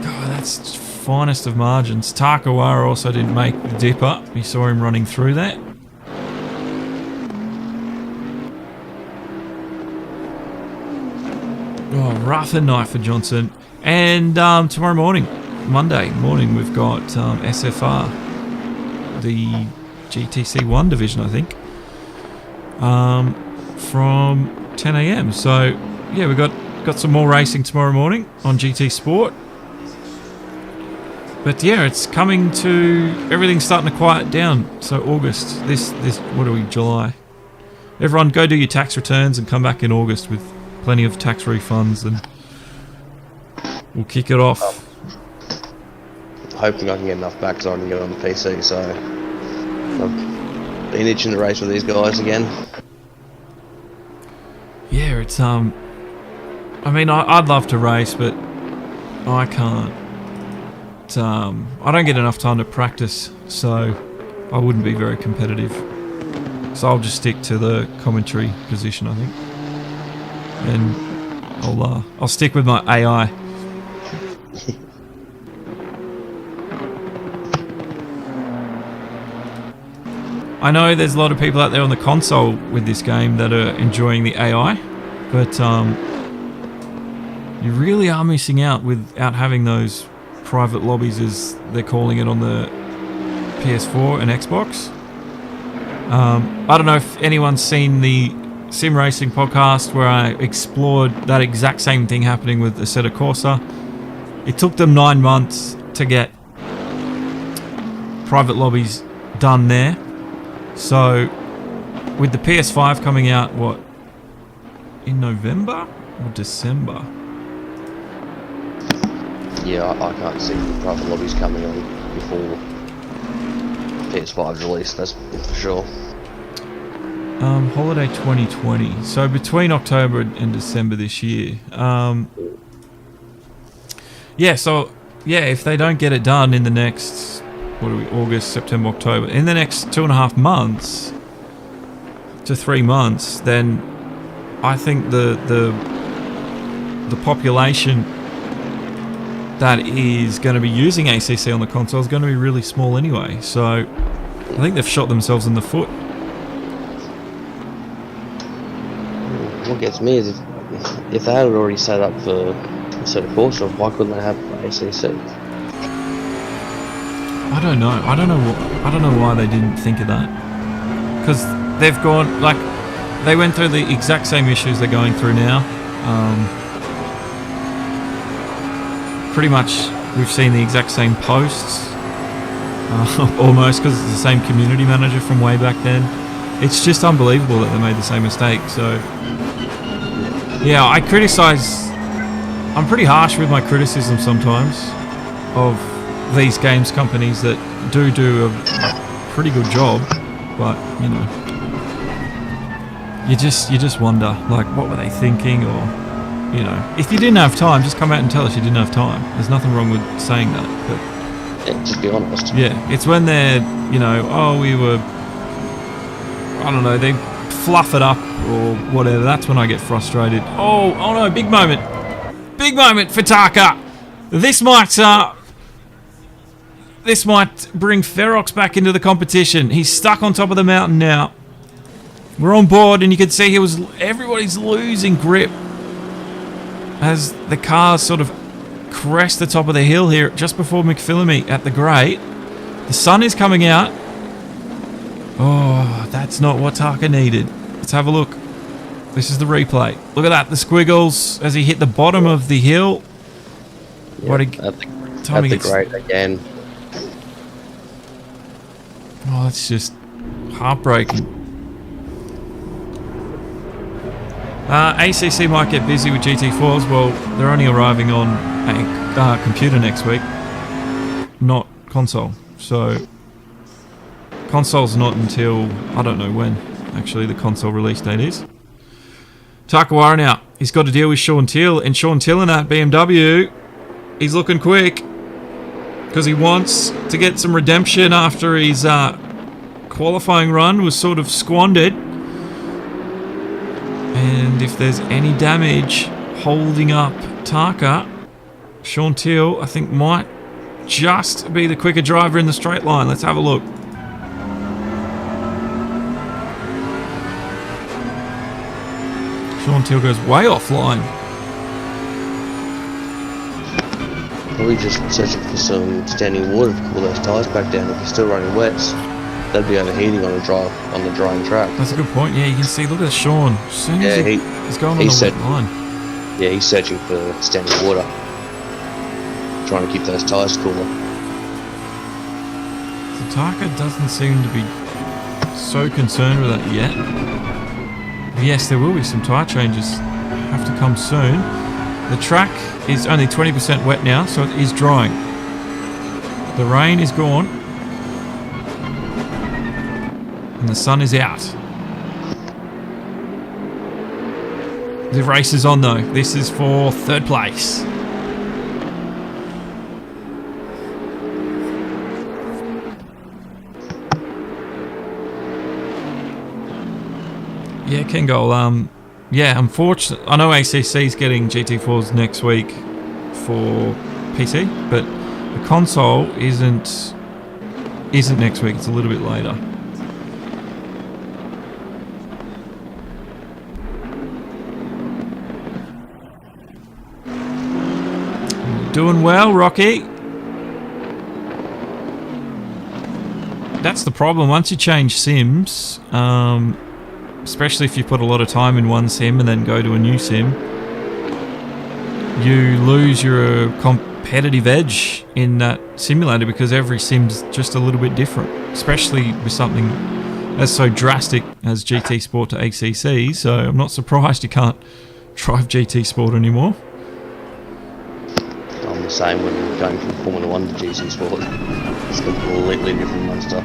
God, that's finest of margins. Tarkawarra also didn't make the dip up. You saw him running through that. Oh, rough and knife for Johnson. And tomorrow morning, Monday morning, we've got SFR, the GTC1 division, I think, from 10 a.m. So, yeah, we've got some more racing tomorrow morning on GT Sport. But yeah, it's coming to... Everything's starting to quiet down. So August, this what are we, July? Everyone go do your tax returns and come back in August with plenty of tax refunds, and we'll kick it off. Hoping I can get enough back so I can get it on the PC, so I've been itching to race with these guys again. Yeah, it's I mean, I'd love to race, but I can't. I don't get enough time to practice, so I wouldn't be very competitive. So I'll just stick to the commentary position, I think, and I'll stick with my AI. I know there's a lot of people out there on the console with this game that are enjoying the AI, but you really are missing out without having those private lobbies, as they're calling it, on the PS4 and Xbox. I don't know if anyone's seen the Simracing podcast where I explored that exact same thing happening with Assetto Corsa. It took them 9 months to get private lobbies done there. So with the PS5 coming out, what, in November or December? Yeah, I can't see the private lobbies coming on before PS5's release, that's for sure. Holiday 2020. So between October and December this year. Yeah, so, yeah, if they don't get it done in the next, what are we, August, September, October, in the next 2.5 months to 3 months, then I think the population that is going to be using ACC on the console is going to be really small anyway. So I think they've shot themselves in the foot. What gets me is if they had it already set up for Porsche, why couldn't they have it for ACC? I don't know. I don't know why they didn't think of that. Because they've gone, like, they went through the exact same issues they're going through now. Pretty much, we've seen the exact same posts, almost, because it's the same community manager from way back then. It's just unbelievable that they made the same mistake. So, yeah, I criticise. I'm pretty harsh with my criticism sometimes of these games companies that do a pretty good job, but you know, you just wonder, like, what were they thinking? Or, you know, if you didn't have time, just come out and tell us you didn't have time. There's nothing wrong with saying that, but yeah, just be honest. Yeah, it's when they're, you know, oh, we were, I don't know, they fluff it up or whatever. That's when I get frustrated. Oh no, big moment for Tarka. This might bring Ferox back into the competition. He's stuck on top of the mountain now. We're on board, and you can see everybody's losing grip as the cars sort of crest the top of the hill here just before McPhillamy at the grate. The sun is coming out. Oh, that's not what Tarka needed. Let's have a look. This is the replay. Look at that, the squiggles as he hit the bottom of the hill. Yeah, what a at the grate again. Oh, it's just heartbreaking. ACC might get busy with GT4s. Well, they're only arriving on a computer next week, not console. So, console's not until, I don't know when, actually, the console release date is. Tarkawarra now. He's got to deal with Shaun Thiel, and Shaun Thiel in that BMW, he's looking quick, because he wants to get some redemption after his qualifying run was sort of squandered. And if there's any damage holding up Tarka, Shaun Thiel, I think, might just be the quicker driver in the straight line. Let's have a look. Shaun Thiel goes way offline. Probably just searching for some standing water to cool those tyres back down. If you're still running wets, they'd be overheating on the drying track. That's a good point. Yeah, you can see. Look at Shaun. As soon as he's going on the wet line. Yeah, he's searching for standing water, trying to keep those tyres cooler. So Tarka doesn't seem to be so concerned with that yet. Yes, there will be some tyre changes. Have to come soon. The track is only 20% wet now, so it is drying. The rain is gone. And the sun is out. The race is on though. This is for third place. Yeah, Kengol. Yeah, unfortunately, I know ACC is getting GT4s next week for PC, but the console isn't next week. It's a little bit later. Doing well, Rocky. That's the problem. Once you change sims, especially if you put a lot of time in one sim and then go to a new sim, you lose your competitive edge in that simulator because every sim's just a little bit different, especially with something as so drastic as GT Sport to ACC. So I'm not surprised you can't drive GT Sport anymore. I'm the same when going from Formula 1 to GT Sport. It's a completely different monster.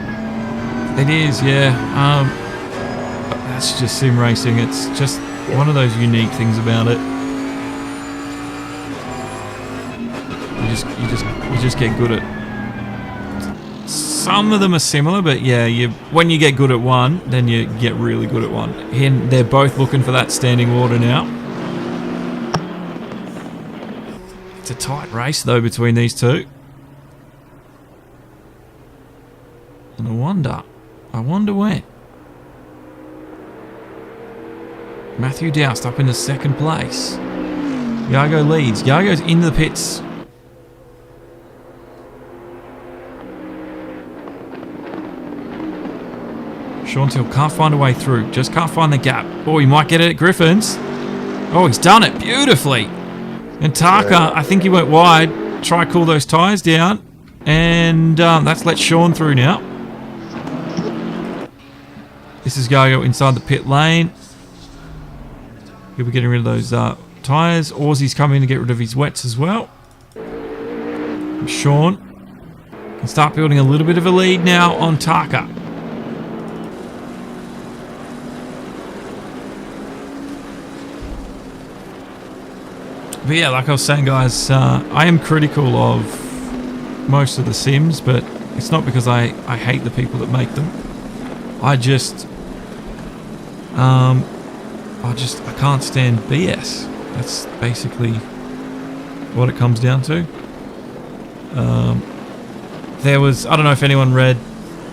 It is, yeah. That's just sim racing. It's just one of those unique things about it. You just get good at. Some of them are similar, but yeah, when you get good at one, then you get really good at one. And they're both looking for that standing water now. It's a tight race though between these two. And I wonder when. Matthew Doust up in the second place. Yago leads. Yago's in the pits. Shaun Thiel can't find a way through. Just can't find the gap. Oh, he might get it at Griffin's. Oh, he's done it beautifully. And Tarka, I think he went wide. Try to cool those tyres down. And that's let Shaun through now. This is Yayo inside the pit lane. He'll be getting rid of those tyres. Aussie's coming to get rid of his wets as well. And Shaun can start building a little bit of a lead now on Tarka. But yeah, like I was saying, guys, I am critical of most of the sims, but it's not because I hate the people that make them. I can't stand BS. That's basically what it comes down to. There was, I don't know if anyone read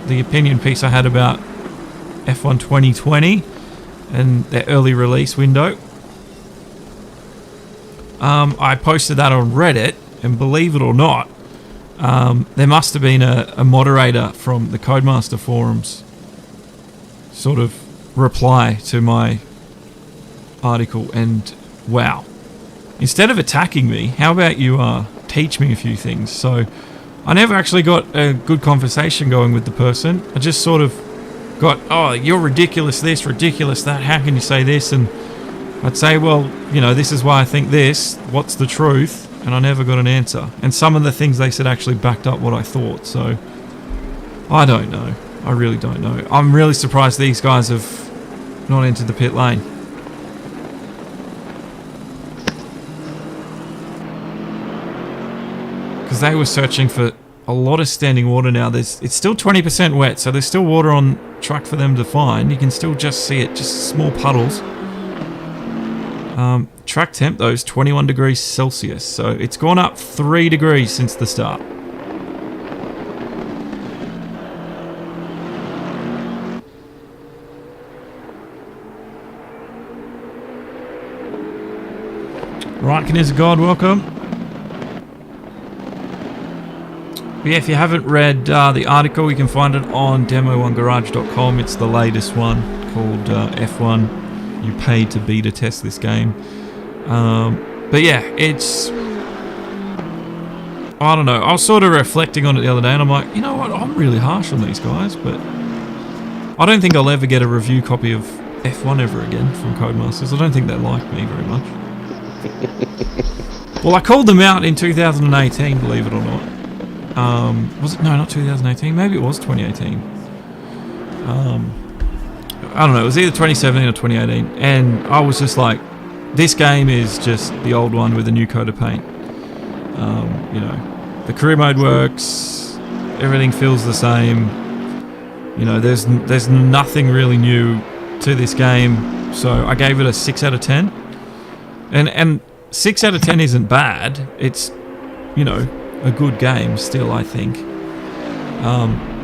the opinion piece I had about F1 2020 and their early release window. I posted that on Reddit, and believe it or not, there must have been a moderator from the Codemaster forums sort of reply to my article, and wow. Instead of attacking me, how about you teach me a few things? So I never actually got a good conversation going with the person. I just sort of got, oh, you're ridiculous this, ridiculous that, how can you say this? And I'd say, well, you know, this is why I think this, what's the truth? And I never got an answer. And some of the things they said actually backed up what I thought. So I don't know. I really don't know. I'm really surprised these guys have not entered the pit lane. Because they were searching for a lot of standing water now. It's still 20% wet, so there's still water on track for them to find. You can still just see it, just small puddles. Track temp though is 21 degrees Celsius, so it's gone up 3 degrees since the start. Right, is a God, welcome. But yeah, if you haven't read the article, you can find it on demo1garage.com. It's the latest one called F1. You paid to beta test this game. But yeah, it's... I don't know. I was sort of reflecting on it the other day, and I'm like, you know what? I'm really harsh on these guys, but I don't think I'll ever get a review copy of F1 ever again from Codemasters. I don't think they like me very much. Well, I called them out in 2018, believe it or not. Was it? No, not 2018. Maybe it was 2018. I don't know. It was either 2017 or 2018. And I was just like, this game is just the old one with a new coat of paint. You know, the career mode works. Everything feels the same. You know, there's nothing really new to this game. So I gave it a 6 out of 10. And 6 out of 10 isn't bad. It's, you know, a good game still, I think.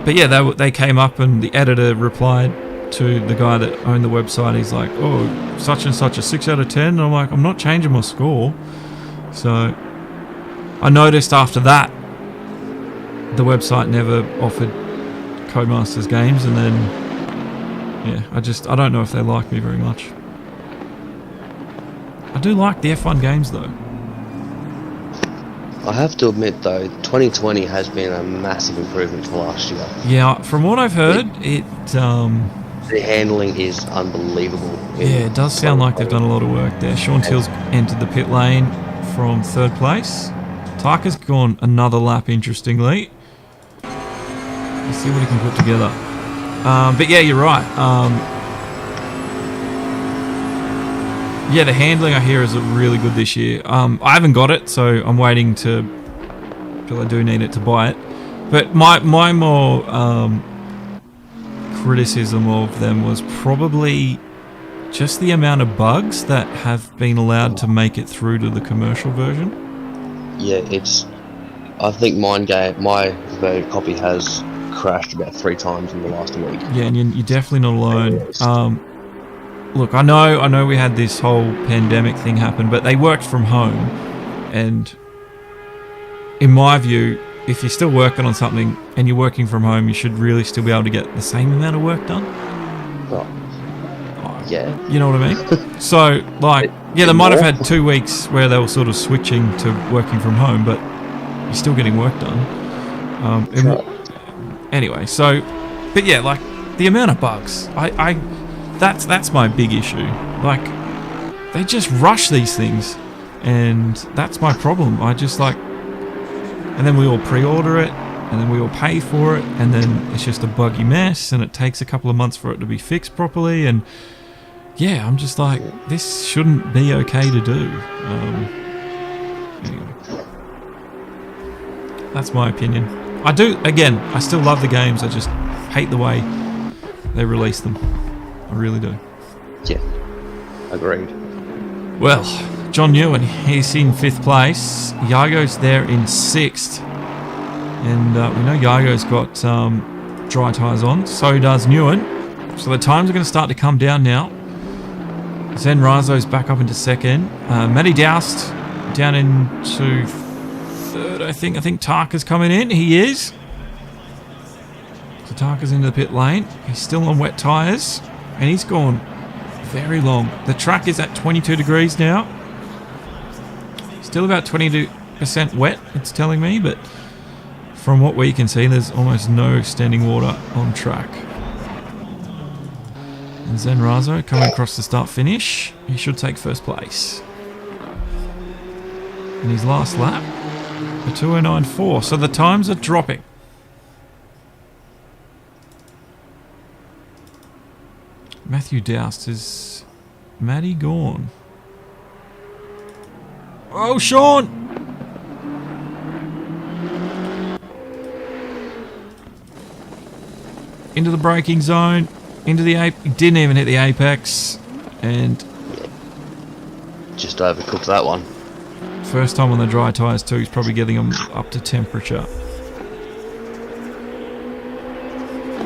But yeah, they came up and the editor replied to the guy that owned the website. He's like, oh, such and such a 6 out of 10. And I'm like, I'm not changing my score. So I noticed after that, the website never offered Codemasters games. And then, yeah, I don't know if they like me very much. I do like the F1 games though. I have to admit though, 2020 has been a massive improvement to last year. Yeah, from what I've heard, the handling is unbelievable. Yeah, it does sound like they've done a lot of work there. Shaun Thiel's entered the pit lane from 3rd place. Tarka's gone another lap, interestingly. Let's see what he can put together. But yeah, you're right. Yeah, the handling I hear is really good this year. I haven't got it, so I'm waiting till I do need it to buy it. But my more criticism of them was probably just the amount of bugs that have been allowed to make it through to the commercial version. Yeah, I think my copy has crashed about 3 times in the last week. Yeah, and you're definitely not alone. Look, I know we had this whole pandemic thing happen, but they worked from home, and in my view, if you're still working on something and you're working from home, you should really still be able to get the same amount of work done. Oh, yeah. You know what I mean? So, like, yeah, they might have had 2 weeks where they were sort of switching to working from home, but you're still getting work done. Anyway, so, but yeah, like, the amount of bugs, that's my big issue. Like, they just rush these things, and that's my problem. I just like, and then we all pre-order it, and then we all pay for it, and then it's just a buggy mess, and it takes a couple of months for it to be fixed properly, and yeah, I'm just like, this shouldn't be okay to do. Anyway, that's my opinion. I still love the games, I just hate the way they release them. I really do. Yeah, agreed. Well, John Ewan, he's in 5th place. Yayo's there in 6th. And we know Yayo's got dry tyres on. So does Ewan. So the times are going to start to come down now. Zen Razo's back up into 2nd. Matty Doust down into 3rd, I think. I think Tarka's coming in. He is. So Tarka's into the pit lane. He's still on wet tyres. And he's gone very long. The track is at 22 degrees now. Still about 22% wet, it's telling me, but from what we can see, there's almost no standing water on track. And Zen Razo coming across the start-finish. He should take 1st place. And his last lap, a 2:09.4. So the times are dropping. Matthew Doust, is Matty gone? Oh, Shaun! Into the braking zone, into the he didn't even hit the apex, and just overcooked that one. First time on the dry tyres too, he's probably getting them up to temperature.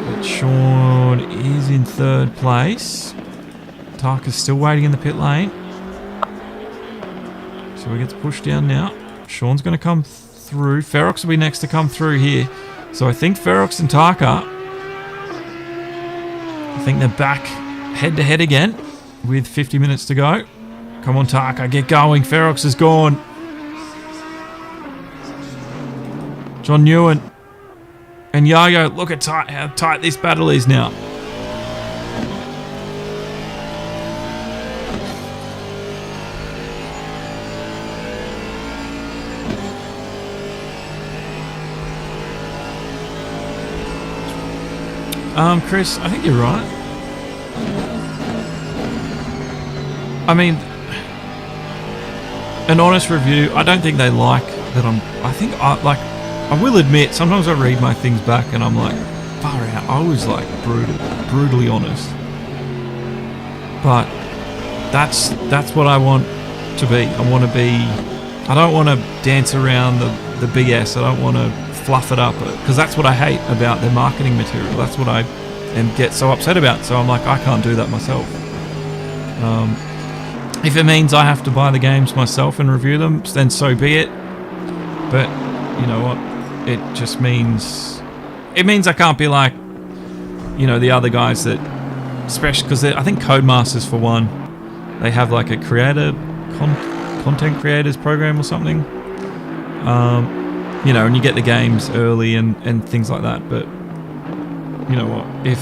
But Shaun is in 3rd place. Tarka's still waiting in the pit lane. So he gets pushed down now. Shaun's going to come through. Ferox will be next to come through here. So I think Ferox and Tarka, I think they're back head-to-head again with 50 minutes to go. Come on, Tarka, get going. Ferox is gone. John Ewan and Yayo, look at how tight this battle is now. Chris, I think you're right. I mean, an honest review, I don't think they like that I will admit, sometimes I read my things back and I'm like, far out, I was like brutally honest. But that's what I want to be. I don't want to dance around the BS. I don't want to fluff it up, because that's what I hate about their marketing material. That's what I get so upset about. So I'm like, I can't do that myself. If it means I have to buy the games myself and review them, then so be it. But you know what? It just means I can't be like, you know, the other guys that, especially because I think Codemasters, for one, they have like a content creators program or something. You know, and you get the games early and things like that. But you know what? If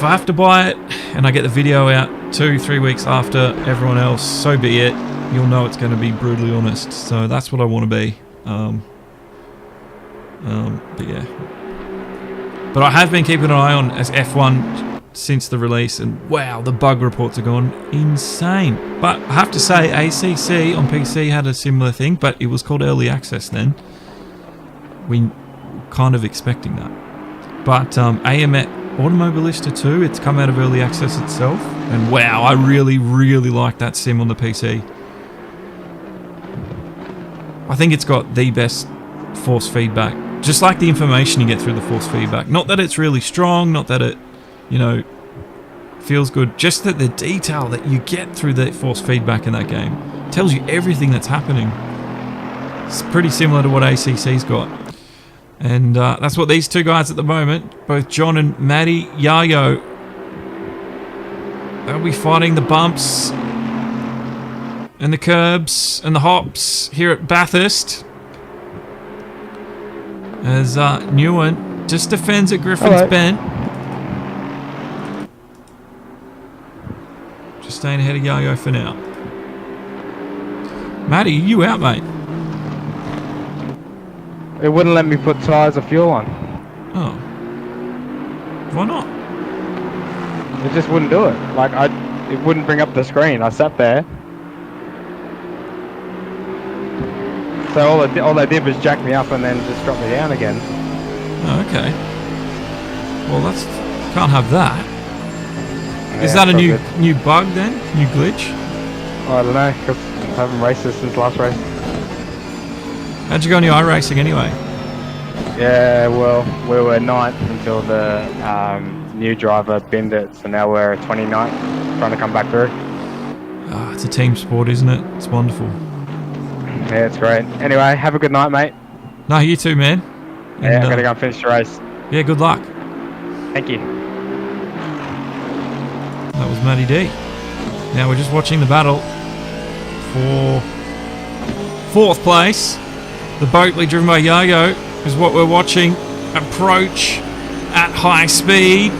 I have to buy it and I get the video out 2-3 weeks after everyone else, so be it. You'll know it's going to be brutally honest. So that's what I want to be. But yeah. But I have been keeping an eye on as F1 since the release, and wow, the bug reports are gone insane. But I have to say, ACC on PC had a similar thing, but it was called Early Access then. We were kind of expecting that. But AMET Automobilista 2, it's come out of Early Access itself, and wow, I really, really like that sim on the PC. I think it's got the best force feedback. Just like the information you get through the force feedback. Not that it's really strong, not that it, you know, feels good. Just that the detail that you get through the force feedback in that game tells you everything that's happening. It's pretty similar to what ACC's got. And that's what these two guys at the moment, both John and Matteo Yayo, they'll be fighting the bumps and the curbs and the hops here at Bathurst. As Newen just defends at Griffin's Bend. Just staying ahead of Yayo for now. Matty, you out, mate? It wouldn't let me put tyres or fuel on. Oh. Why not? It just wouldn't do it. Like, it wouldn't bring up the screen. I sat there. So all they did was jack me up and then just drop me down again. Oh, okay. Well, that's... can't have that. Yeah, is that a new bug then? New glitch? I don't know, because I haven't raced this since last race. How'd you go on your iRacing anyway? Yeah, well, we were 9th until the new driver binned it, so now we're 29th, trying to come back through. Ah, it's a team sport, isn't it? It's wonderful. Yeah, it's great. Anyway, have a good night, mate. No, you too, man. Yeah, I'm going to go and finish the race. Yeah, good luck. Thank you. That was Matty D. Now we're just watching the battle for 4th place. The Boatley driven by Yayo is what we're watching approach at high speed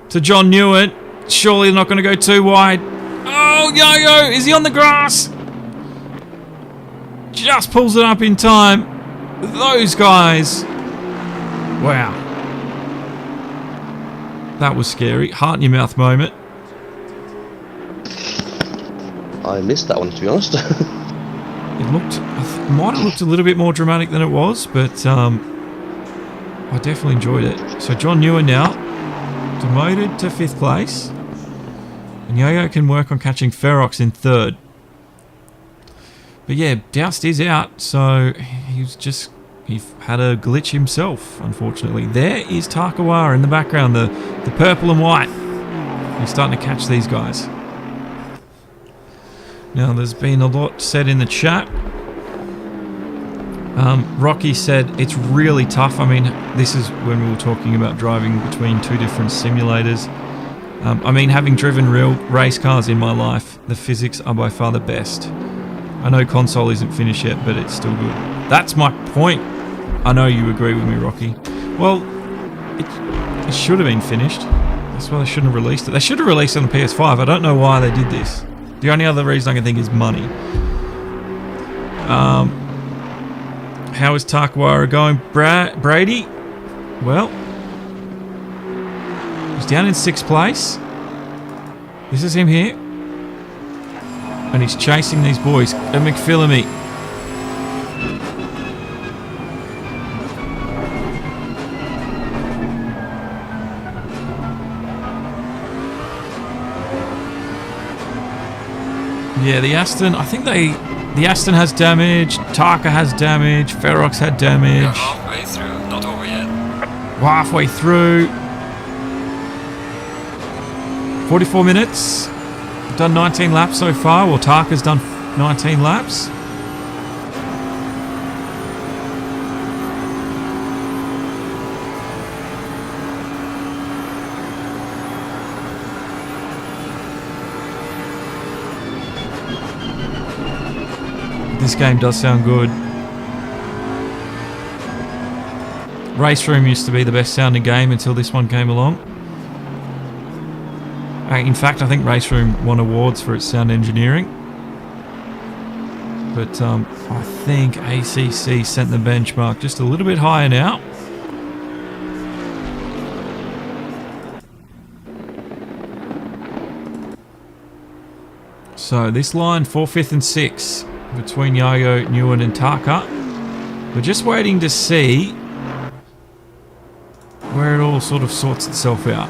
to John Newen. Surely not going to go too wide. Oh, Yayo, is he on the grass? Just pulls it up in time. Those guys. Wow. That was scary. Heart in your mouth moment. I missed that one, to be honest. It might have looked a little bit more dramatic than it was, but I definitely enjoyed it. So John Newen now demoted to 5th place, and Yayo can work on catching Ferox in 3rd. But yeah, Doust is out, so he had a glitch himself, unfortunately. There is Tarkawarra in the background, the purple and white. He's starting to catch these guys. Now, there's been a lot said in the chat. Rocky said it's really tough. I mean, this is when we were talking about driving between 2 different simulators. I mean, having driven real race cars in my life, the physics are by far the best. I know console isn't finished yet, but it's still good. That's my point. I know you agree with me, Rocky. Well, it should have been finished. That's why they shouldn't have released it. They should have released it on the PS5. I don't know why they did this. The only other reason I can think is money. How is Tarkawarra going? Brady? Well, he's down in 6th place. This is him here. And he's chasing these boys. And McPhillamy. Yeah, the Aston, I think the Aston has damage, Tarka has damage, Ferox had damage. We're halfway through, not over yet. We're halfway through. 44 minutes. We've done 19 laps so far. Well, Tarka's done 19 laps. This game does sound good. Race Room used to be the best sounding game until this one came along. In fact, I think Race Room won awards for its sound engineering. But I think ACC sent the benchmark just a little bit higher now. So this line, 4th, 5th and 6th between Yayo, Nguyen and Tarka. We're just waiting to see where it all sort of sorts itself out.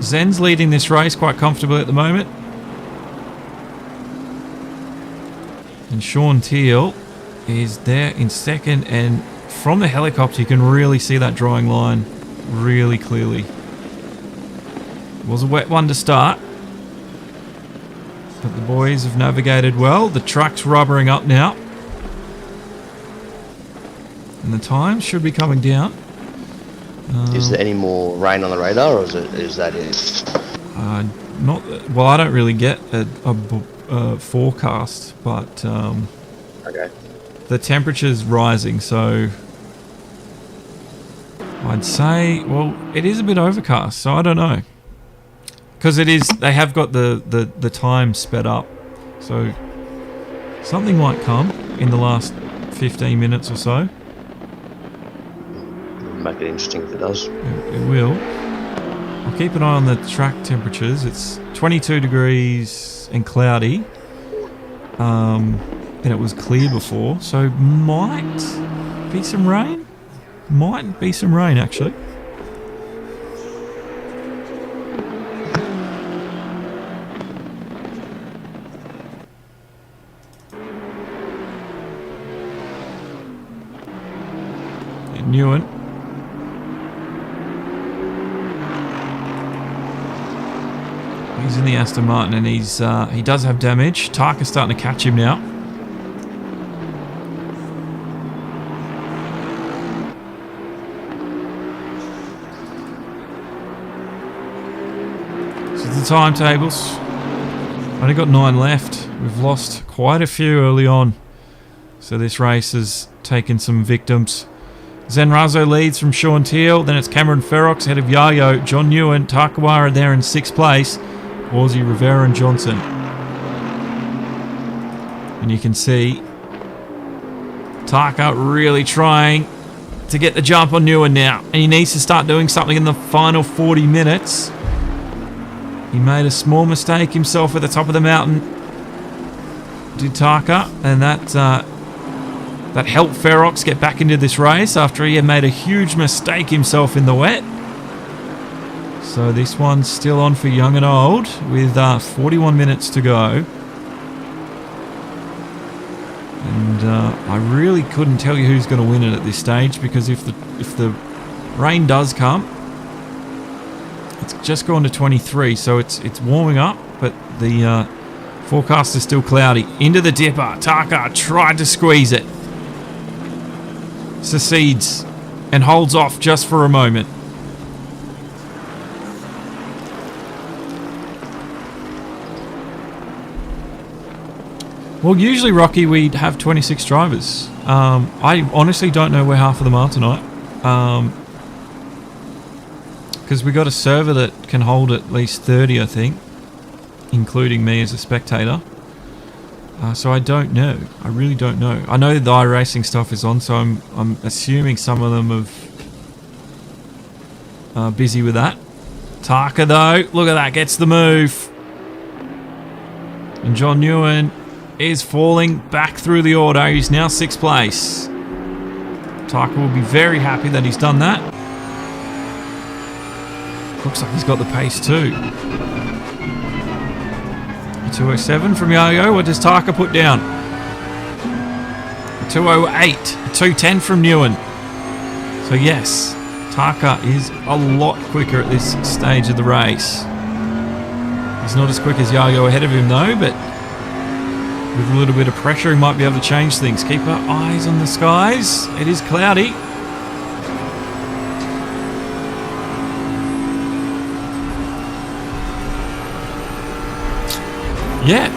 Zen's leading this race quite comfortably at the moment. And Shaun Thiel is there in 2nd, and from the helicopter you can really see that drawing line really clearly. It was a wet one to start, but the boys have navigated well. The truck's rubbering up now, and the time should be coming down. Is there any more rain on the radar, or is that it? Not well. I don't really get a forecast, but Okay. the temperature's rising, so I'd say, well, it is a bit overcast, so I don't know, because it is. They have got the time sped up, so something might come in the last 15 minutes or so. Make it interesting if it does. It will. I'll keep an eye on the track temperatures. It's 22 degrees and cloudy. And it was clear before, so might be some rain. Might be some rain, actually. And Nguyen. He's in the Aston Martin, and he does have damage. Tarka's starting to catch him now. So the timetables. Only got 9 left. We've lost quite a few early on, so this race has taken some victims. Zenrazo leads from Shaun Thiel, then it's Cameron Ferox ahead of Yayo, John Nguyen, Tarkawarra there in 6th place. Aussie, Rivera and Johnson. And you can see Tarka really trying to get the jump on Nguyen now. And he needs to start doing something in the final 40 minutes. He made a small mistake himself at the top of the mountain. Did Tarka. And that helped Ferox get back into this race after he had made a huge mistake himself in the wet. So this one's still on for young and old with 41 minutes to go. And I really couldn't tell you who's going to win it at this stage, because if the rain does come, it's just gone to 23, so it's warming up, but the forecast is still cloudy. Into the dipper, Tarka tried to squeeze it. Succeeds and holds off just for a moment. Well, usually, Rocky, we'd have 26 drivers. I honestly don't know where half of them are tonight. Because we got a server that can hold at least 30, I think, including me as a spectator. So I don't know. I really don't know. I know the iRacing stuff is on, so I'm assuming some of them are busy with that. Tarka, though, look at that, gets the move. And John Nguyen is falling back through the order. He's now 6th place. Tarka will be very happy that he's done that. Looks like he's got the pace too. 207 from Yayo. What does Tarka put down? 208. 210 from Nguyen. So yes, Tarka is a lot quicker at this stage of the race. He's not as quick as Yayo ahead of him though, but with a little bit of pressure, he might be able to change things. Keep our eyes on the skies. It is cloudy. Yeah.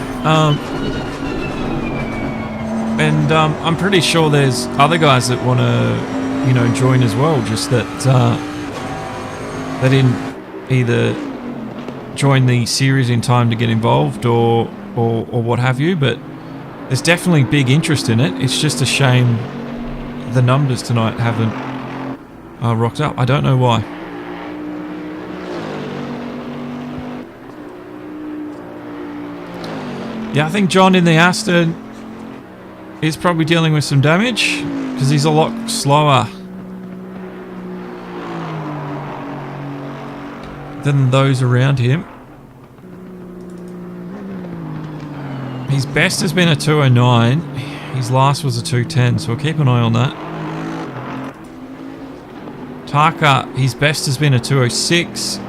I'm pretty sure there's other guys that want to, join as well. Just that they didn't either join the series in time to get involved or what have you, but there's definitely big interest in it. It's just a shame the numbers tonight haven't rocked up. I don't know why. Yeah, I think John in the Aston is probably dealing with some damage because he's a lot slower than those around him. His best has been a 209. His last was a 210, so we'll keep an eye on that. Tarka, his best has been a 206.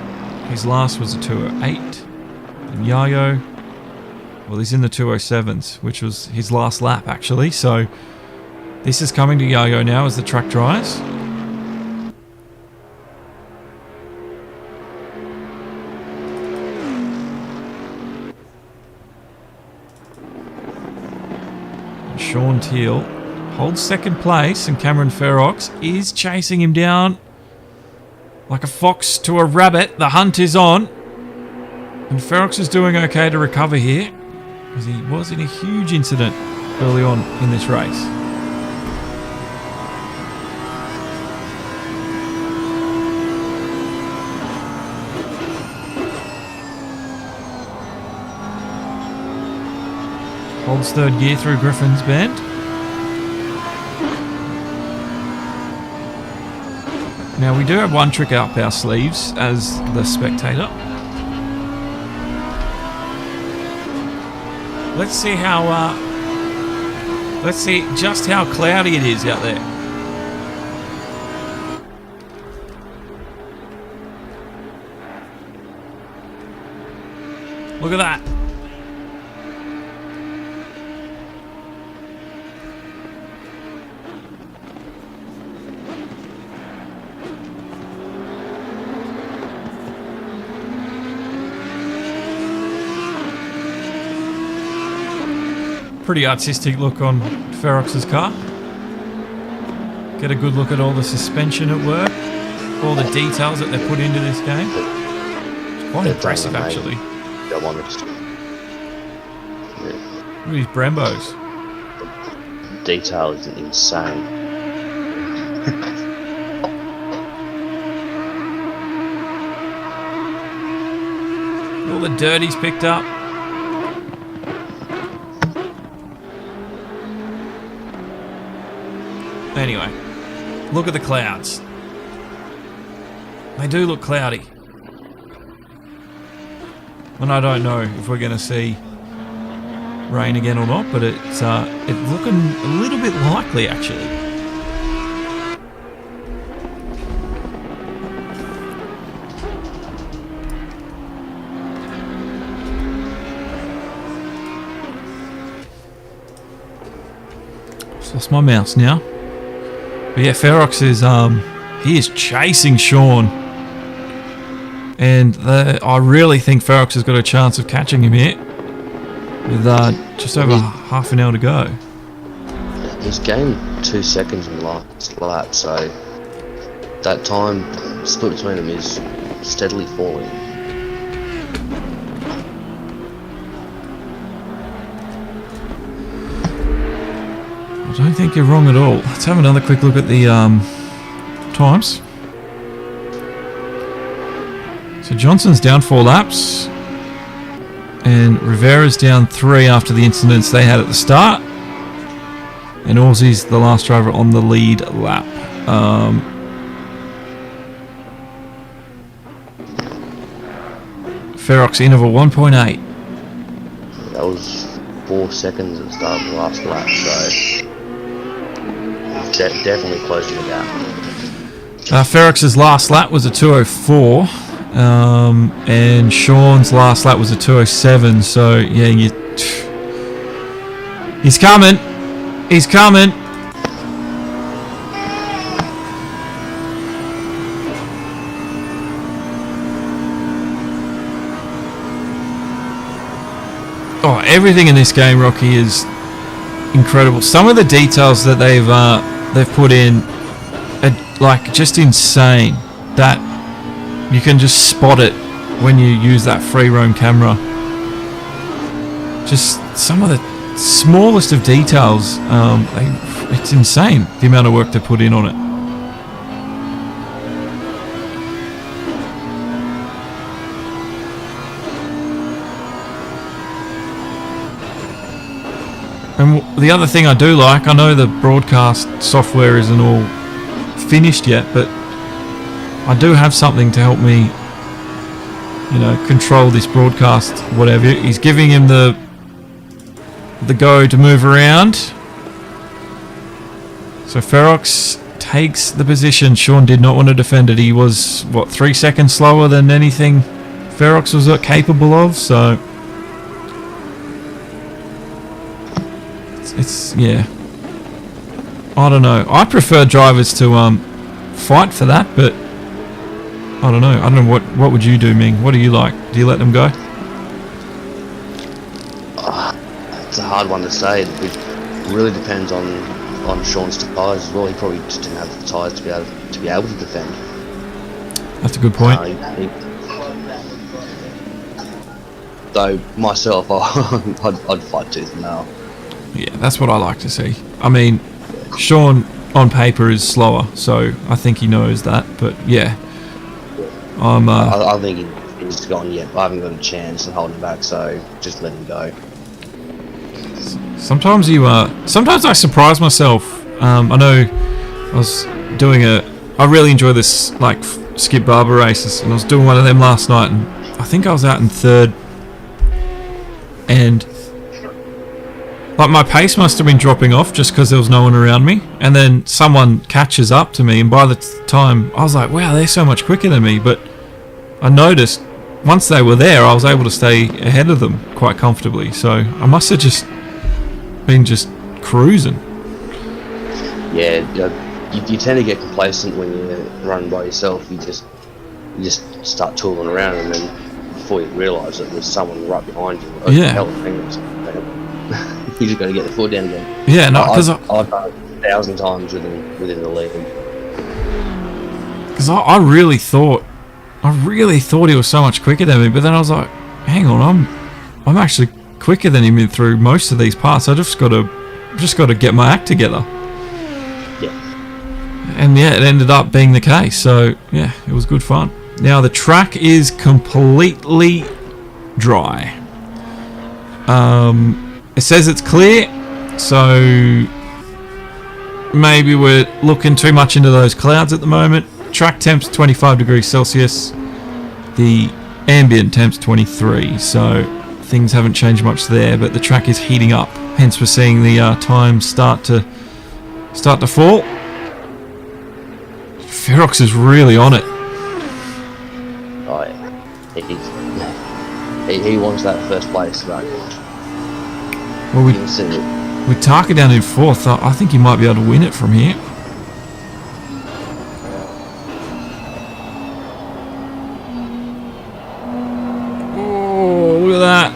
His last was a 208. And Yayo, well, he's in the 207s, which was his last lap, actually. So this is coming to Yayo now as the track dries. Shaun Thiel holds second place, and Cameron Ferox is chasing him down like a fox to a rabbit. The hunt is on, and Ferox is doing okay to recover here because he was in a huge incident early on in this race. Holds third gear through Griffin's Bend. Now we do have one trick up our sleeves as the spectator. Let's see how let's see just how cloudy it is out there. Look at that. Pretty artistic look on Ferox's car. Get a good look at all the suspension at work, all the details that they put into this game. It's quite impressive, actually. Look at these Brembos. The detail is insane. All the dirt he's picked up. Anyway, look at the clouds. They do look cloudy. And I don't know if we're going to see rain again or not, but it's looking a little bit likely, actually. Just lost my mouse now. But yeah, Ferox is he is chasing Shaun, and I really think Ferox has got a chance of catching him here with just over half an hour to go. He's gained 2 seconds in the last lap, so that time split between them is steadily falling. I don't think you're wrong at all. Let's have another quick look at the times. So Johnson's down 4 laps, and Rivera's down 3 after the incidents they had at the start, and Aussie's the last driver on the lead lap. Ferox interval 1.8. That was 4 seconds at the start of the last lap, so definitely closing the gap. Ferox's last lap was a 204, and Shaun's last lap was a 207. So yeah, he's coming. He's coming. Oh, everything in this game, Rocky, is incredible. Some of the details that they've put in are like just insane. That you can just spot it when you use that free roam camera. Just some of the smallest of details. It's insane the amount of work they put in on it. the other thing I do like, I know the broadcast software isn't all finished yet, but I do have something to help me, you know, control this broadcast, whatever. He's giving him the go to move around. So Ferox takes the position. Shaun did not want to defend it. He was, what, 3 seconds slower than anything Ferox was capable of, so it's yeah. I don't know. I prefer drivers to fight for that, but I don't know. I don't know what would you do, Ming? What do you like? Do you let them go? It's a hard one to say. It really depends on Shaun's tyres as well. He probably just didn't have the tyres to be able to defend. That's a good point. So myself, I'd fight tooth and nail. Yeah, that's what I like to see. I mean, Shaun on paper is slower, so I think he knows that. But yeah, I think he's gone. Yeah, I haven't got a chance of holding him back, so just let him go. Sometimes sometimes I surprise myself. I know I was doing I really enjoy this like skip barber races, and I was doing one of them last night, and I think I was out in third, and like my pace must have been dropping off just because there was no one around me, and then someone catches up to me, and by the time I was like, wow, they're so much quicker than me. But I noticed once they were there, I was able to stay ahead of them quite comfortably, so I must have just been cruising. Yeah, you tend to get complacent when you run by yourself. You just start tooling around, and then before you realise it, there's someone right behind you. Oh, yeah. Hell, you just got to get the foot down again. Yeah, no, because I've done it 1,000 times within the league. Because I really thought he was so much quicker than me, but then I was like, hang on, I'm actually quicker than him through most of these parts. I just got to get my act together. Yeah. And yeah, it ended up being the case. So yeah, it was good fun. Now the track is completely dry. It says it's clear, so maybe we're looking too much into those clouds at the moment. Track temp's 25 degrees Celsius. The ambient temp's 23, so things haven't changed much there, but the track is heating up. Hence we're seeing the time start to fall. Ferox is really on it. Oh yeah. He wants that first place, right? Well, with Tarka down in fourth, I think he might be able to win it from here. Oh, look at that.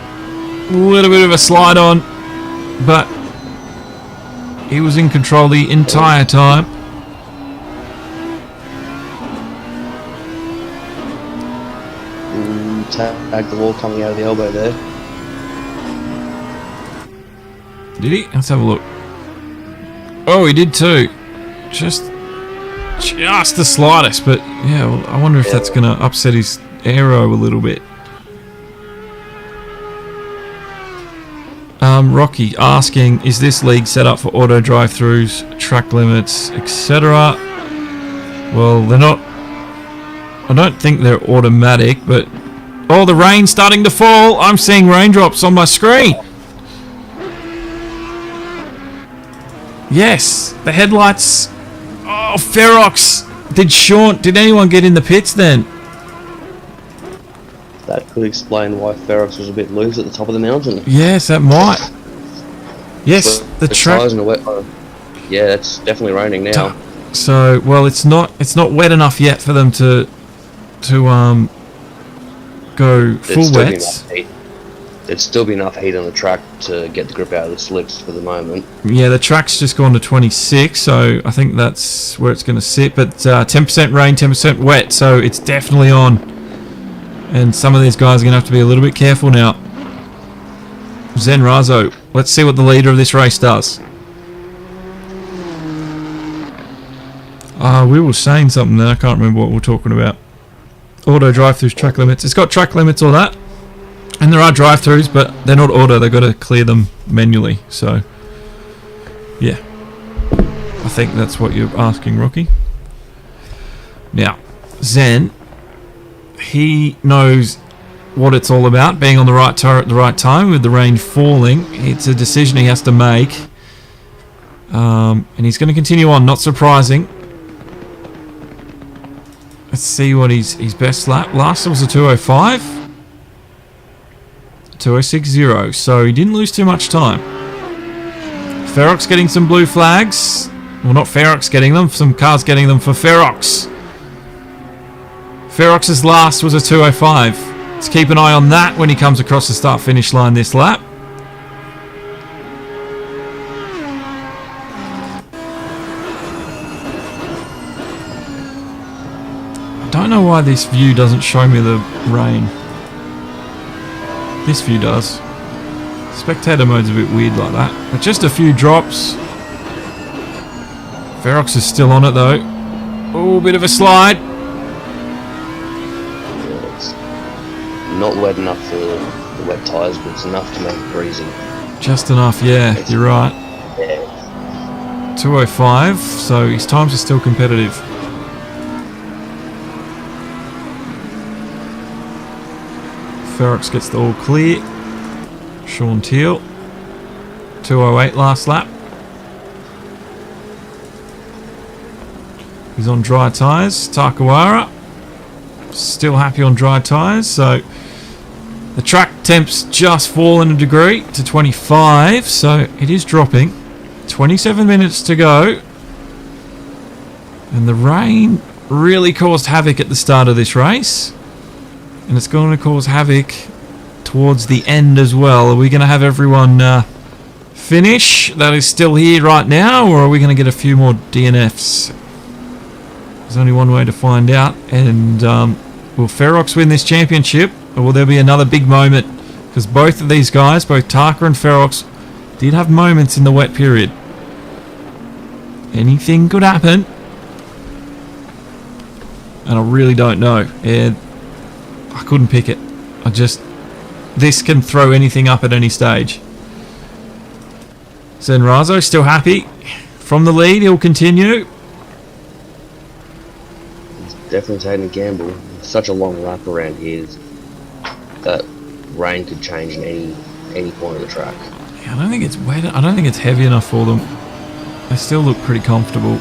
A little bit of a slide on, but he was in control the entire time. Tag the wall coming out of the elbow there. Did he? Let's have a look. Oh, he did too. Just the slightest, but yeah, well, I wonder if that's going to upset his aero a little bit. Rocky asking, is this league set up for auto drive-throughs, track limits, etc.? Well, they're not. I don't think they're automatic, but oh, the rain's starting to fall. I'm seeing raindrops on my screen. Yes, the headlights. Oh, Ferox. Did anyone get in the pits then? That could explain why Ferox was a bit loose at the top of the mountain. Yes, that might. Yes, but the track. Tires in a wet. Yeah, it's definitely raining now. So, well, it's not wet enough yet for them to go full wets. There'd still be enough heat on the track to get the grip out of the slicks for the moment. Yeah, the track's just gone to 26, so I think that's where it's going to sit. But 10% rain, 10% wet, so it's definitely on. And some of these guys are going to have to be a little bit careful now. Zen Razo, let's see what the leader of this race does. We were saying something there, I can't remember what we're talking about. Auto drive-throughs, track limits. It's got track limits, all that. And there are drive-throughs, but they're not auto. They've got to clear them manually. So Yeah. I think that's what you're asking, Rookie. Now, Zen, he knows what it's all about, being on the right tire at the right time with the rain falling. It's a decision he has to make. And he's going to continue on, not surprising. Let's see what his best lap. Last was a 2:05. 2:06.0, so he didn't lose too much time. Ferox getting some blue flags. Well, not Ferox getting them, some cars getting them for Ferox. Ferox's last was a 2:05. Let's keep an eye on that when he comes across the start-finish line this lap. I don't know why this view doesn't show me the rain. This view does. Spectator mode's a bit weird like that. But just a few drops. Ferox is still on it though. Oh, bit of a slide. Yeah, it's not wet enough for the wet tyres, but it's enough to make it breezy. Just enough, yeah, you're right. Yeah. 2:05, so his times are still competitive. Ferox gets the all clear. Shaun Thiel, 2:08 last lap. He's on dry tyres. Tarkawarra, still happy on dry tyres. So the track temp's just fallen a degree to 25, so it is dropping. 27 minutes to go. And the rain really caused havoc at the start of this race. And it's going to cause havoc towards the end as well. Are we going to have everyone finish that is still here right now, or are we going to get a few more DNFs? There's only one way to find out. And will Ferox win this championship, or will there be another big moment? Because both of these guys, both Tarka and Ferox, did have moments in the wet period. Anything could happen. And I really don't know. I couldn't pick it. This can throw anything up at any stage. Zenrazo still happy. From the lead, he'll continue. He's definitely taking a gamble. It's such a long lap around here that rain could change in any point of the track. Yeah, I don't think it's wet. I don't think it's heavy enough for them. They still look pretty comfortable.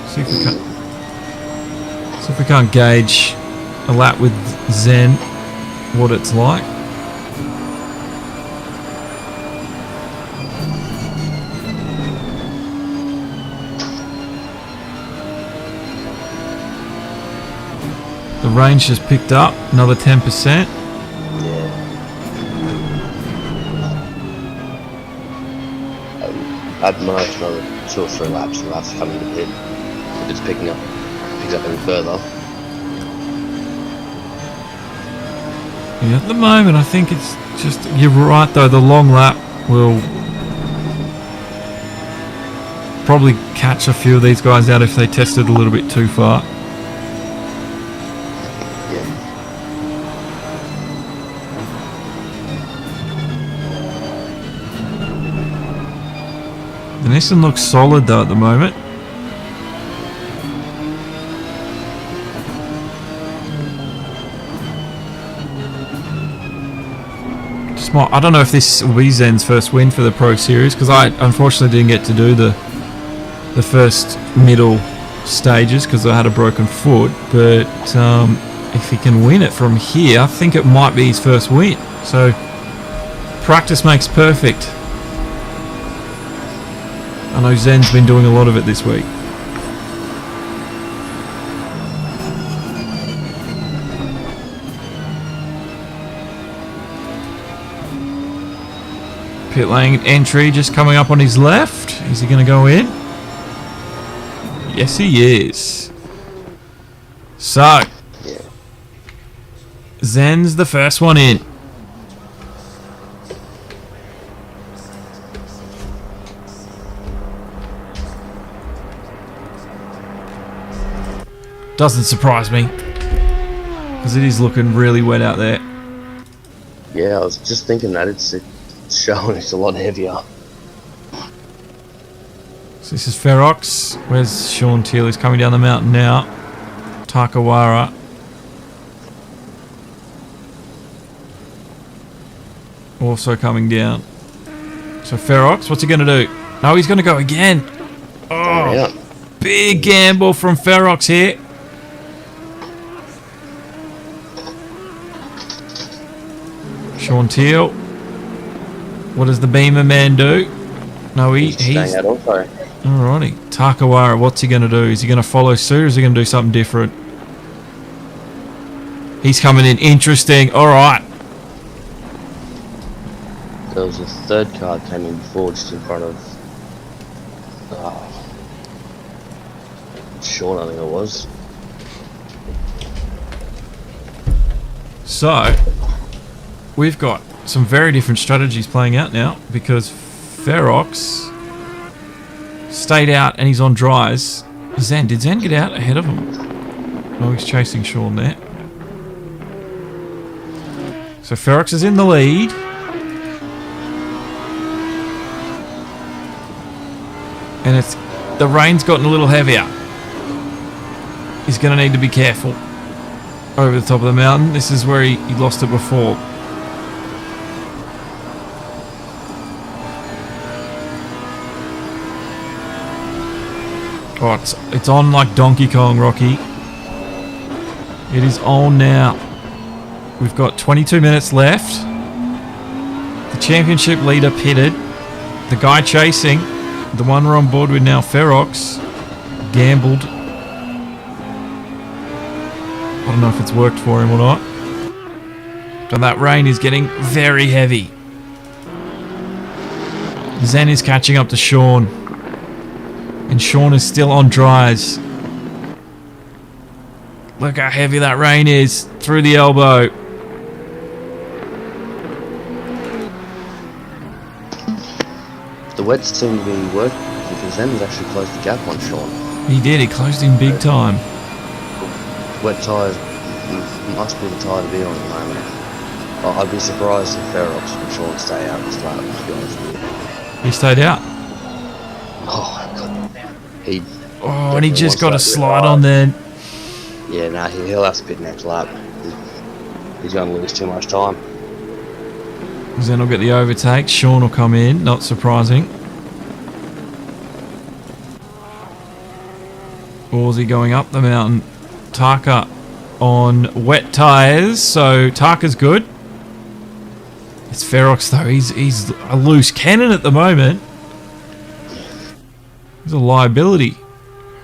See if we can't gauge a lap with Zen what it's like. The range just picked up another 10%. Yeah. At most another 2 or 3 laps and that's coming to pit. If it's picks up any further. Yeah, at the moment I think it's just, you're right though, the long lap will probably catch a few of these guys out if they test it a little bit too far. The Nissan looks solid though at the moment. I don't know if this will be Zen's first win for the Pro Series, because I unfortunately didn't get to do the first middle stages because I had a broken foot, but if he can win it from here, I think it might be his first win. So practice makes perfect. I know Zen's been doing a lot of it this week. Pit lane entry just coming up on his left. Is he going to go in? Yes, he is. So, Zen's the first one in. Doesn't surprise me, because it is looking really wet out there. Yeah, I was just thinking that it's showing it's a lot heavier. So this is Ferox. Where's Shaun Thiel? He's coming down the mountain now. Tarkawarra. Also coming down. So Ferox, what's he going to do? No, he's going to go again. Oh, Yeah. big gamble from Ferox here. Shaun Thiel. What does the Beamer man do? No, he's... Staying out also. Alrighty. Tarkawarra, what's he going to do? Is he going to follow suit or is he going to do something different? He's coming in. Interesting. Alright. There was a third car that came in before, just in front of Shaun, I think it was. So, we've got some very different strategies playing out now because Ferox stayed out and he's on dries. Zen, did Zen get out ahead of him? Oh, he's chasing Shaun there. So Ferox is in the lead. And the rain's gotten a little heavier. He's going to need to be careful over the top of the mountain. This is where he lost it before. Oh, it's on like Donkey Kong, Rocky. It is on now. We've got 22 minutes left. The championship leader pitted. The guy chasing, the one we're on board with now, Ferox, gambled. I don't know if it's worked for him or not. But that rain is getting very heavy. Zen is catching up to Shaun. And Shaun is still on dries. Look how heavy that rain is through the elbow. The wets seem to be working because Zen has actually closed the gap on Shaun. He did, he closed him big time. Wet tyres must be the tyre to be on at the moment. I'd be surprised if Ferox and Shaun stay out this lap, to be honest with you. He stayed out. Oh, God. And he just got a slide on then. Yeah, nah, he'll have to pit next lap. He's going to lose too much time. Zen will get the overtake. Shaun will come in, not surprising. Aussie going up the mountain. Tarka on wet tyres, so Tarka's good. It's Ferox though, he's a loose cannon at the moment. He's a liability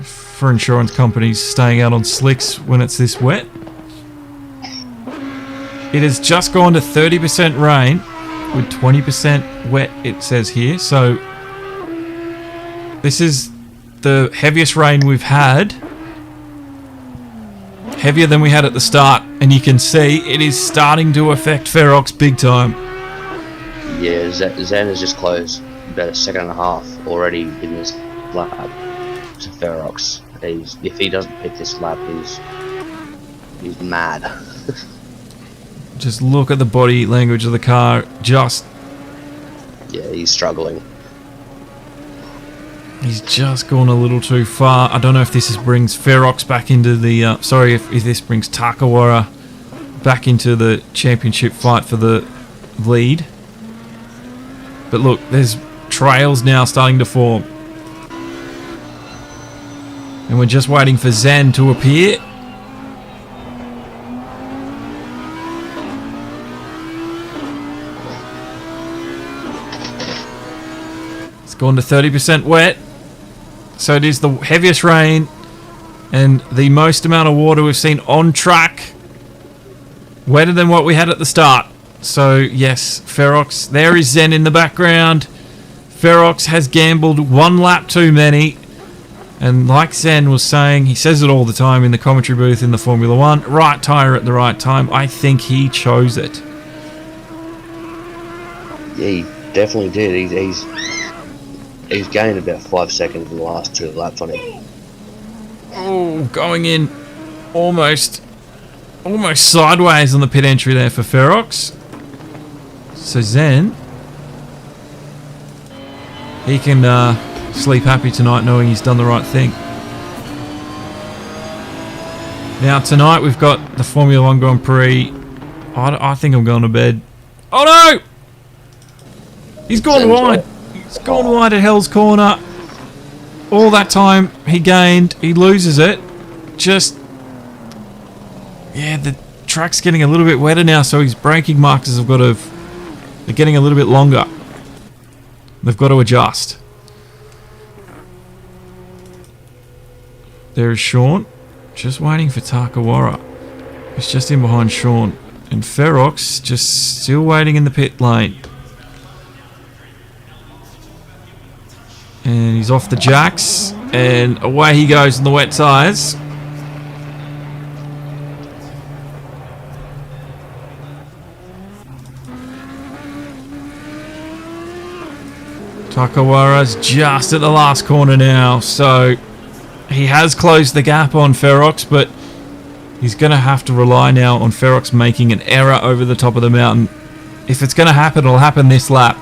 for insurance companies staying out on slicks when it's this wet. It has just gone to 30% rain with 20% wet, it says here. So this is the heaviest rain we've had. Heavier than we had at the start. And you can see it is starting to affect Ferox big time. Yeah, Zen has just closed about a second and a half already in this lap to Ferox. If he doesn't pick this lap, he's mad. Just look at the body language of the car. Yeah, he's struggling. He's just gone a little too far. I don't know if this brings Ferox back into the... if this brings Tarkawarra back into the championship fight for the lead. But look, there's trails now starting to form. And we're just waiting for Zen to appear. It's gone to 30% wet. So it is the heaviest rain and the most amount of water we've seen on track. Wetter than what we had at the start. So yes, Ferox. There is Zen in the background. Ferox has gambled one lap too many. And like Zen was saying, he says it all the time in the commentary booth in the Formula 1. Right tyre at the right time. I think he chose it. Yeah, he definitely did. He's gained about 5 seconds in the last 2 laps on him. Oh, going in almost sideways on the pit entry there for Ferox. So Zen, he can sleep happy tonight knowing he's done the right thing. Now tonight we've got the Formula 1 Grand Prix. I think I'm going to bed. Oh no! He's gone wide. He's gone wide at Hell's Corner. All that time he gained, he loses it. Just... yeah, the track's getting a little bit wetter now, so his braking markers have got to... they're getting a little bit longer. They've got to adjust. There's Shaun. Just waiting for Tarkawarra. He's just in behind Shaun. And Ferox just still waiting in the pit lane. And he's off the jacks. And away he goes in the wet tyres. Tarkawarra's just at the last corner now. So he has closed the gap on Ferox, but he's going to have to rely now on Ferox making an error over the top of the mountain. If it's going to happen, it'll happen this lap.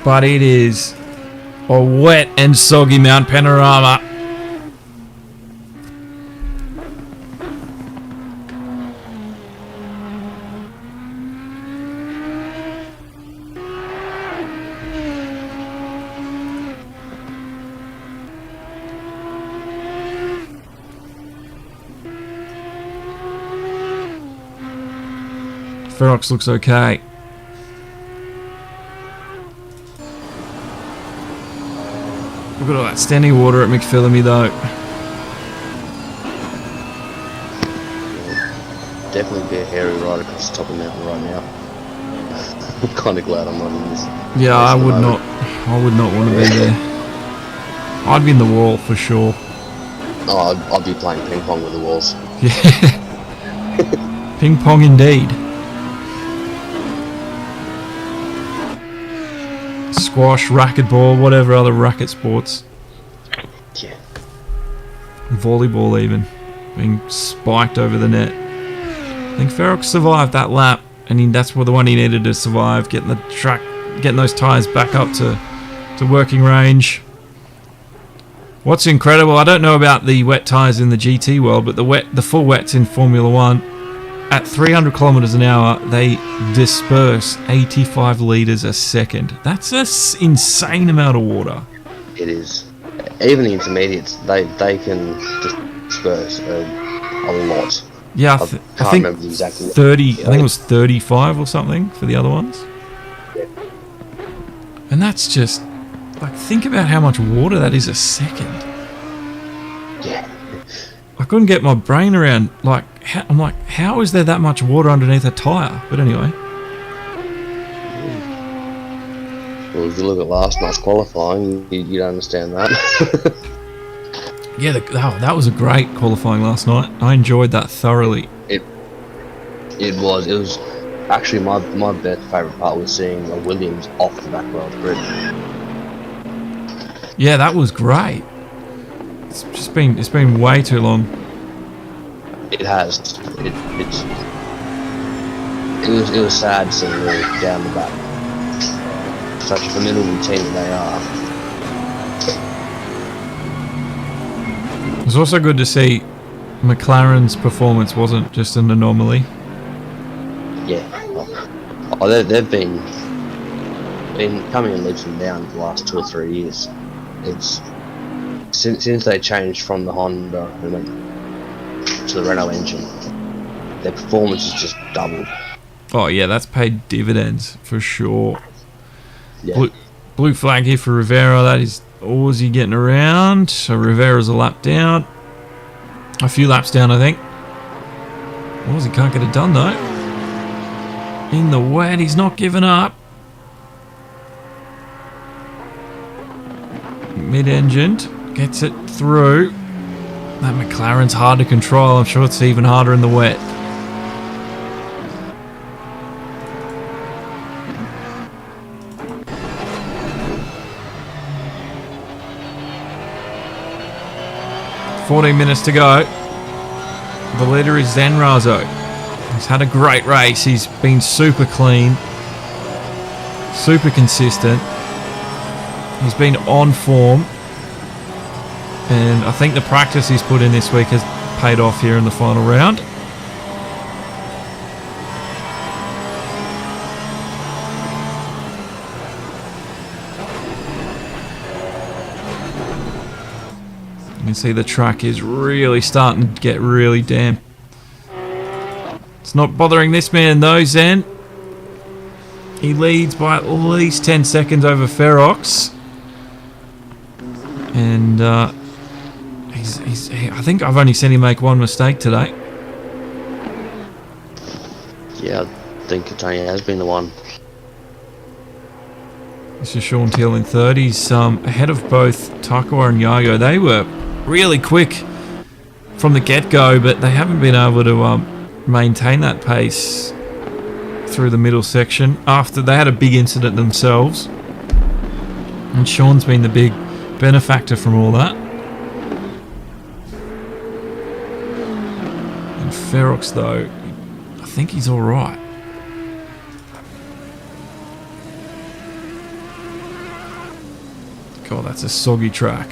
But it is a wet and soggy Mount Panorama. Ferox looks okay. Look at all that standing water at McPhillamy though. Definitely be a hairy ride across the top of the mountain right now. I'm kind of glad I'm not in this. Yeah, I would not want to be there. I'd be in the wall for sure. Oh, I'd be playing ping pong with the walls. Yeah. Ping pong indeed. Squash, racquetball, whatever other racket sports. Yeah. Volleyball even. Being spiked over the net. I think Ferox survived that lap, and that's the one he needed to survive, getting the track, getting those tyres back up to working range. What's incredible, I don't know about the wet tyres in the GT world, but the full wets in Formula 1, at 300 kilometers an hour, they disperse 85 litres a second. That's an insane amount of water. It is. Even the intermediates, they can disperse a lot. Yeah, I think remember the exact 30. I think it was 35 or something for the other ones. Yeah. And that's just like, think about how much water that is a second. Yeah. I couldn't get my brain around, like, how is there that much water underneath a tyre? But anyway. Well, if you look at last night's qualifying, you'd understand that. Yeah, that was a great qualifying last night. I enjoyed that thoroughly. It was actually my best favourite part was seeing a Williams off the back row of the grid. Yeah, that was great. It's been way too long. It has. It was sad seeing them down the back. Such a formidable team they are. It was also good to see McLaren's performance wasn't just an anomaly. Yeah. Oh, they've been coming in leaps and bounds the last 2 or 3 years. It's since they changed from the Honda and went to the Renault engine, their performance has just doubled. Oh yeah, that's paid dividends for sure. Yeah. Blue flag here for Rivera. That is Aussie getting around. So Rivera's a lap down. A few laps down, I think. Aussie can't get it done though. In the wet, he's not giving up. Mid-engined, gets it through. That McLaren's hard to control. I'm sure it's even harder in the wet. .14 minutes to go. The leader is Zanrazo. He's had a great race. He's been super clean, super consistent. He's been on form. And I think the practice he's put in this week has paid off here in the final round. You can see the track is really starting to get really damp. It's not bothering this man though, Zen. He leads by at least 10 seconds over Ferox. And I think I've only seen him make one mistake today. Yeah, I think it only has been the one. This is Shaun Thiel in third. He's ahead of both Tarkawarra and Yayo. They were really quick from the get-go, but they haven't been able to maintain that pace through the middle section after they had a big incident themselves. And Shaun's been the big benefactor from all that. And Ferox, though, I think he's all right. God, that's a soggy track.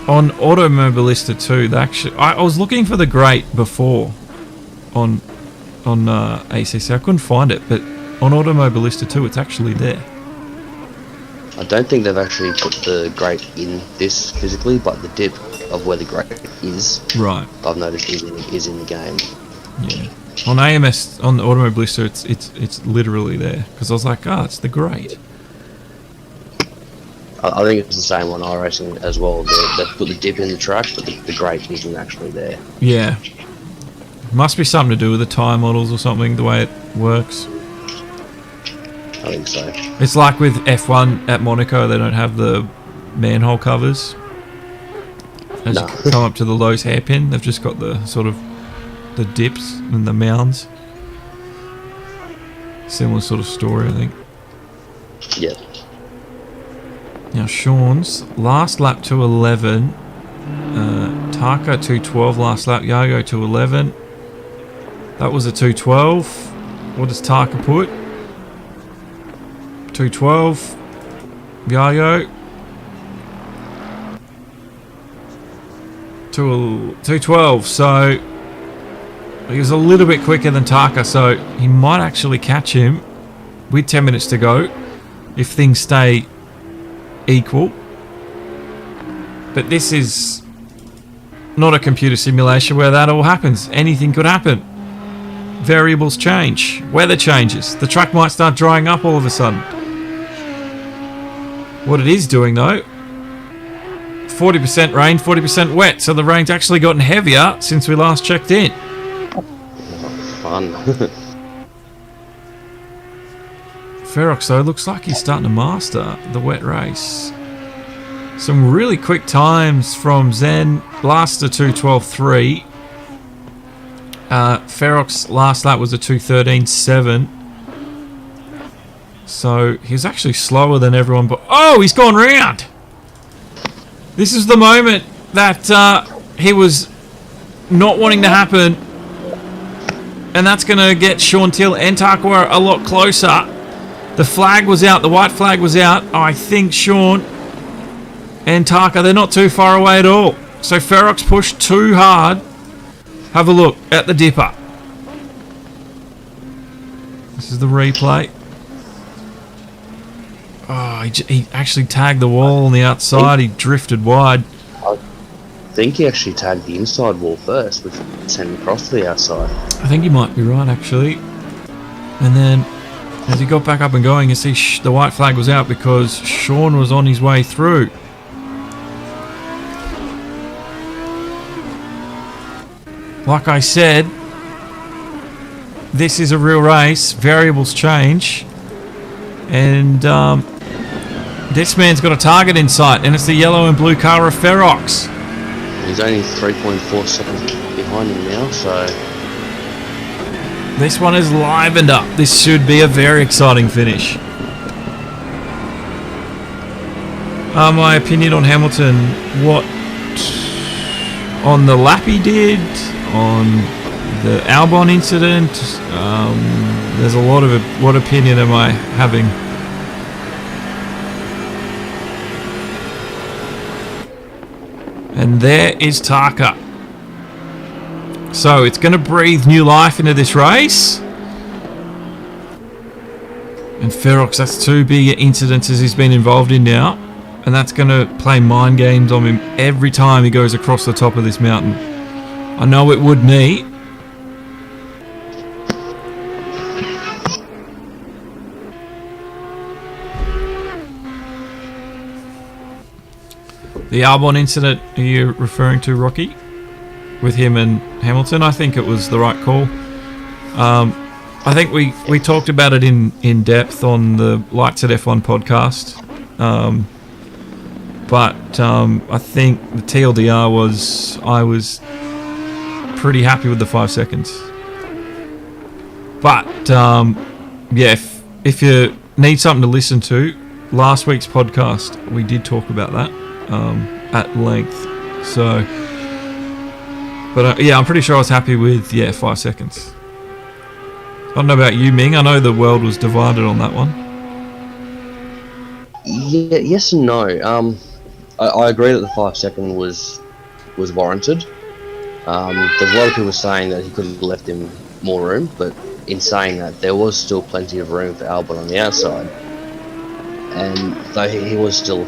On Automobilista 2, I was looking for the grate before on ACC. I couldn't find it, but on Automobilista 2, it's actually there. I don't think they've actually put the grate in this physically, but the dip of where the grate is, right, I've noticed is in the game. Yeah. On AMS, on the Automobilista, it's literally there, because I was like, it's the grate. I think it's the same on iRacing as well. They put the dip in the track, but the grate isn't actually there. Yeah. Must be something to do with the tyre models or something, the way it works. I think so. It's like with F1 at Monaco, they don't have the manhole covers. As you come up to the Lowe's hairpin, they've just got the sort of the dips and the mounds. Similar sort of story, I think. Yeah. Now Shaun's last lap 2:11, Tarka 2:12 last lap, Yayo 2:11. That was a 2:12. What does Tarka put? 2:12. Yayo 2:12. So he was a little bit quicker than Tarka, so he might actually catch him with 10 minutes to go if things stay equal. But this is not a computer simulation where that all happens. Anything could happen. Variables change. Weather changes. The track might start drying up all of a sudden. What it is doing though, 40% rain, 40% wet, so the rain's actually gotten heavier since we last checked in. Fun. Ferox though looks like he's starting to master the wet race. Some really quick times from Zen. Last a 2:12.3. Ferox last lap was a 2:13.7. So he was actually slower than everyone. But he's gone round. This is the moment that he was not wanting to happen, and that's going to get Shaun Thiel and Tarkawarra a lot closer. The flag was out. The white flag was out. I think Shaun and Tarka, they're not too far away at all. So Ferox pushed too hard. Have a look at the dipper. This is the replay. He actually tagged the wall on the outside. He drifted wide. I think he actually tagged the inside wall first, which sent him across to the outside. I think you might be right, actually. And then, as he got back up and going, you see the white flag was out because Shaun was on his way through. Like I said, this is a real race. Variables change. And this man's got a target in sight, and it's the yellow and blue car of Ferox. He's only 3.4 seconds behind him now, so... This one is livened up. This should be a very exciting finish. My opinion on Hamilton, what on the lap he did, on the Albon incident, there's a lot of what opinion am I having? And there is Tarka. So it's going to breathe new life into this race. And Ferox, that's 2 big incidences he's been involved in now. And that's going to play mind games on him every time he goes across the top of this mountain. I know it would me. The Albon incident, are you referring to, Rocky? With him and Hamilton? I think it was the right call. I think we talked about it in depth on the Lights at F1 podcast. But I think the TLDR was I was pretty happy with the 5 seconds. But yeah, if you need something to listen to, last week's podcast we did talk about that at length. So, but yeah, I'm pretty sure I was happy with 5 seconds. I don't know about you, Ming. I know the world was divided on that one. Yeah, yes and no. I agree that the 5 second was warranted. There's a lot of people saying that he could have left him more room, but in saying that, there was still plenty of room for Albon on the outside, and though he was still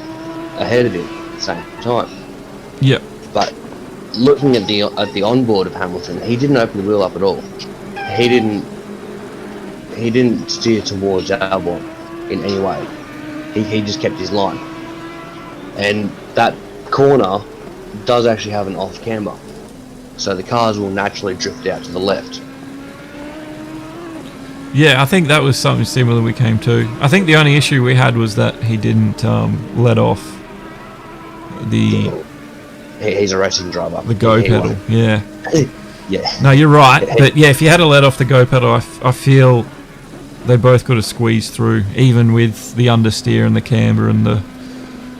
ahead of him at the same time. Yep. But looking at the onboard of Hamilton, he didn't open the wheel up at all. He didn't steer towards Albon in any way. He just kept his line. And that corner does actually have an off camber, so the cars will naturally drift out to the left. Yeah, I think that was something similar we came to. I think the only issue we had was that he didn't let off the... He's a racing driver. The go pedal, yeah. Yeah. No, you're right. But yeah, if you had let off the go pedal, I feel they both could have squeezed through, even with the understeer and the camber and the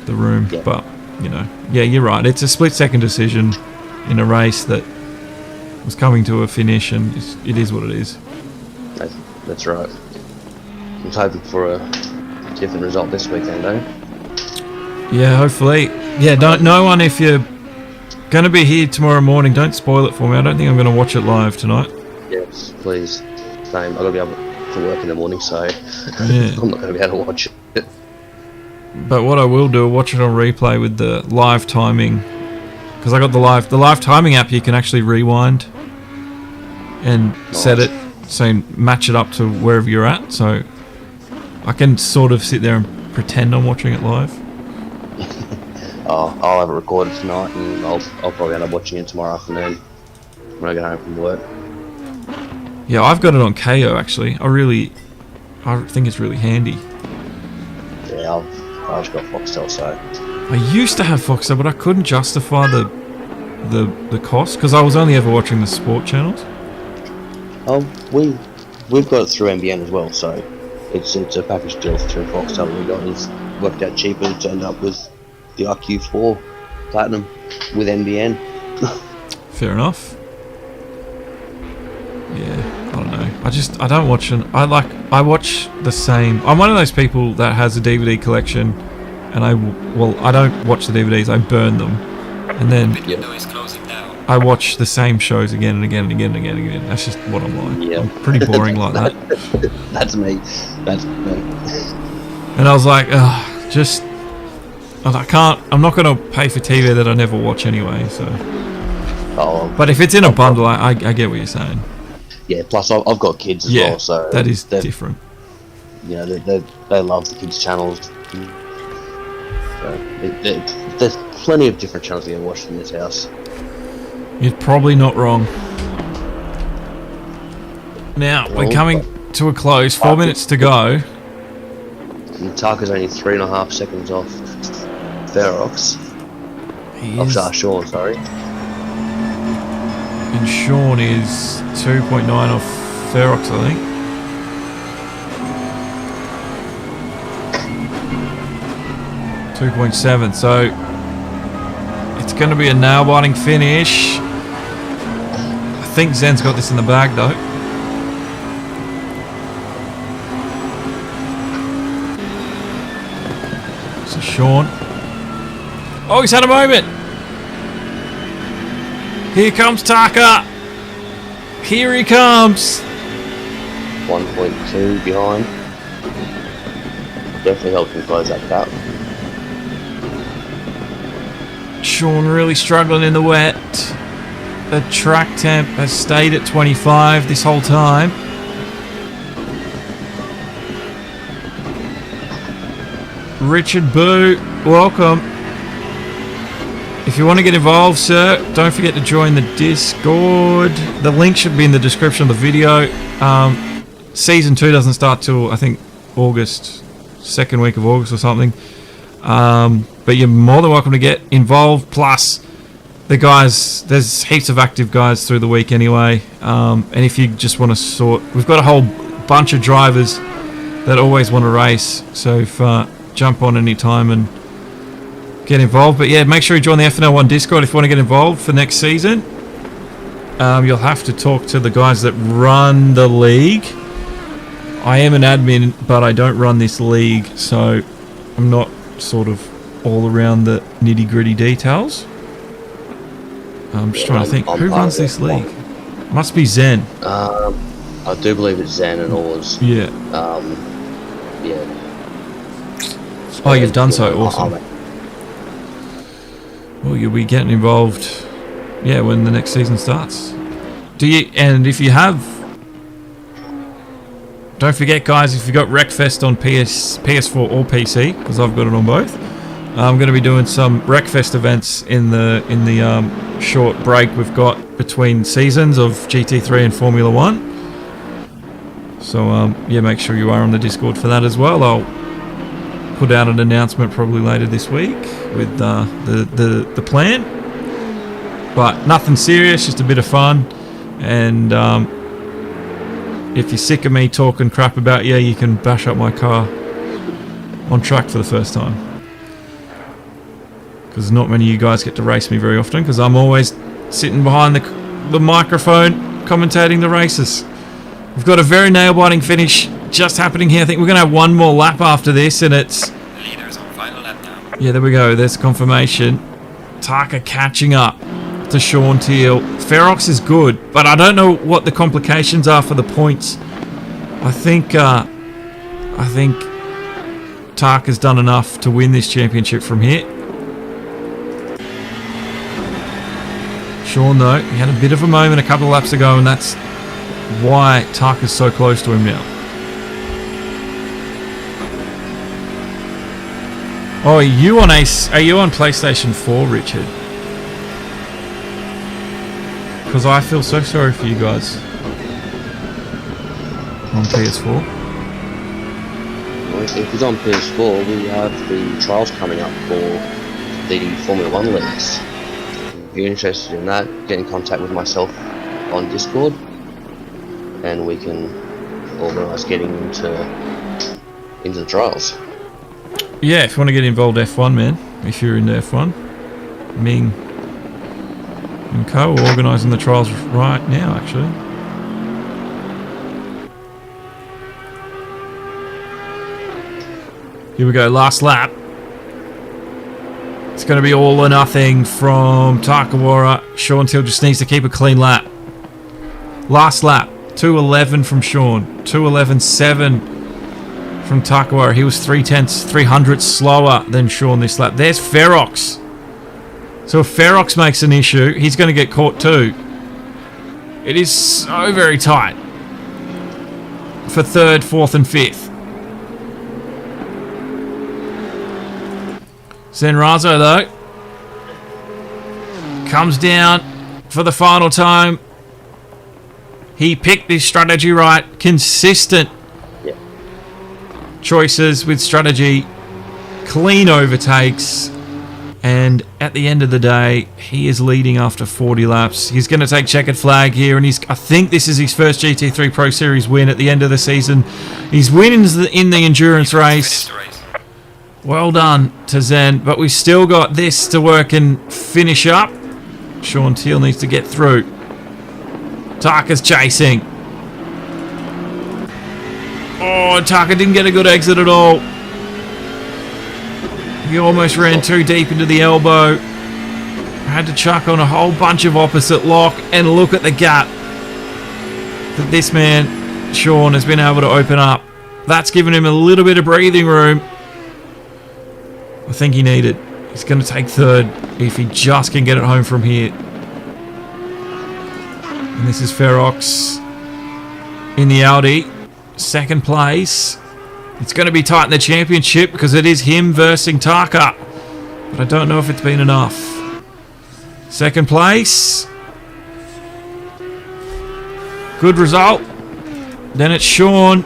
room. Yeah. But, you know, yeah, you're right. It's a split-second decision in a race that was coming to a finish, and it is what it is. That's right. I'm hoping for a different result this weekend, though. Yeah, hopefully. Yeah, no one, if you're going to be here tomorrow morning, don't spoil it for me. I don't think I'm going to watch it live tonight. Yes, please. Same. I've got to be able to work in the morning, so yeah. I'm not going to be able to watch it. But what I will do, watch it on replay with the live timing, because I got the live timing app. You can actually rewind and set it so match it up to wherever you're at. So I can sort of sit there and pretend I'm watching it live. I'll have it recorded tonight, and I'll probably end up watching it tomorrow afternoon when I get home from work. Yeah, I've got it on KO actually. I think it's really handy. Yeah, I've just got Foxtel, so I used to have Foxtel, but I couldn't justify the cost because I was only ever watching the sport channels. We've got it through NBN as well, so it's a package deal through Foxtel. We got it's worked out cheaper to end up with the IQ4 Platinum with NBN. Fair enough. Yeah, I don't know. I don't watch I watch the same. I'm one of those people that has a DVD collection, and I don't watch the DVDs. I burn them, and then I watch the same shows again and again and again and again and again. That's just what I'm like. Yeah. I'm pretty boring like that. That's me. That's me. And I was like, I'm not going to pay for TV that I never watch anyway. So. But if it's in a bundle, I get what you're saying. Yeah. Plus, I've got kids as well, so that is different. You know, they love the kids' channels. So there's plenty of different channels to get watched in this house. You're probably not wrong. Now, we're coming to a close. 4 minutes to go. And Tarka's only 3.5 seconds off Ferox. Shaun, sorry. And Shaun is 2.9 off Ferox, I think. 2.7. So it's going to be a nail-biting finish. I think Zen's got this in the bag, though. So Shaun. Oh, he's had a moment. Here comes Tarka. Here he comes. 1.2 behind. Definitely helped him close that gap. Shaun really struggling in the wet. The track temp has stayed at 25 this whole time. Richard Boo, welcome. If you want to get involved, sir, don't forget to join the Discord. The link should be in the description of the video. Season 2 doesn't start till, I think, August. Second week of August or something. But you're more than welcome to get involved. Plus, the guys, there's heaps of active guys through the week anyway. And if you just want to sort, we've got a whole bunch of drivers that always want to race. So if, jump on any time and get involved. But yeah, make sure you join the FNL1 Discord if you want to get involved for next season. You'll have to talk to the guys that run the league. I am an admin, but I don't run this league, so I'm not sort of all around the nitty-gritty details. I'm just trying to think. Who runs this league? Must be Zen. I do believe it's Zen and Oars. Yeah. Yeah. Oh, you've done so. Awesome. Well, you'll be getting involved, yeah, when the next season starts. Do you? And if you have, don't forget, guys, if you've got Wreckfest on PS4 or PC, because I've got it on both, I'm going to be doing some Wreckfest events in the short break we've got between seasons of GT3 and Formula 1. So yeah, make sure you are on the Discord for that as well. I'll put out an announcement probably later this week with the plan, but nothing serious, just a bit of fun. And if you're sick of me talking crap about you, you can bash up my car on track for the first time, because not many of you guys get to race me very often, because I'm always sitting behind the microphone commentating the races. We've got a very nail-biting finish just happening here. I think we're going to have one more lap after this, and it's... The leader's on final lap now. Yeah, there we go. There's confirmation. Tarka catching up to Shaun Thiel. Ferox is good, but I don't know what the complications are for the points. I think Tarka's done enough to win this championship from here. Shaun, though, he had a bit of a moment a couple of laps ago, and that's why Tarka's so close to him now. Oh, are you on PlayStation 4, Richard? Because I feel so sorry for you guys on PS4. Well, if he's on PS4, we have the trials coming up for the Formula 1 leagues. If you're interested in that, get in contact with myself on Discord, and we can organise getting into the trials. Yeah, if you want to get involved, F1, man. If you're into F1, Ming and Co are organising the trials right now, actually. Here we go, last lap. It's going to be all or nothing from Tarkawarra. Shaun Thiel just needs to keep a clean lap. Last lap, 2:11 from Shaun, 2:11.7 from Tarkawarra. He was 3/10 slower than Shaun this lap. There's Ferox. So if Ferox makes an issue, he's going to get caught too. It is so very tight for 3rd, 4th and 5th. Zenrazo, though, comes down for the final time. He picked his strategy right. Consistent choices with strategy. Clean overtakes. And at the end of the day, he is leading after 40 laps. He's going to take checkered flag here, and I think this is his first GT3 Pro Series win at the end of the season. He's winning in the endurance race. Well done to Zen, but we've still got this to work and finish up. Shaun Thiel needs to get through. Tarka's chasing. Oh, Tarka didn't get a good exit at all. He almost ran too deep into the elbow. Had to chuck on a whole bunch of opposite lock, and look at the gap that this man, Shaun, has been able to open up. That's given him a little bit of breathing room. I think he needed. He's going to take third if he just can get it home from here. And this is Ferox in the Audi. Second place. It's going to be tight in the championship because it is him versus Tarka. But I don't know if it's been enough. Second place. Good result. Then it's Shaun.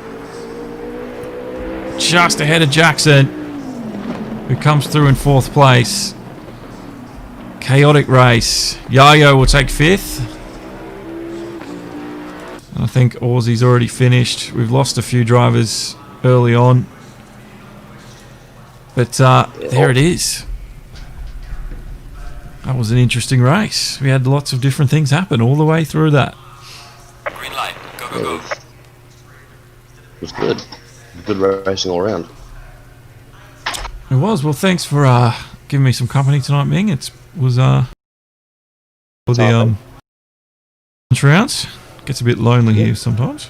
Just ahead of Jackson, who comes through in fourth place. Chaotic race. Yayo will take fifth. I think Aussie's already finished. We've lost a few drivers early on. But there it is. That was an interesting race. We had lots of different things happen all the way through that. Green light. Go, go, go. It was good. Good racing all around. It was. Well, thanks for giving me some company tonight, Ming. It was for the lunch rounds. Gets a bit lonely here sometimes.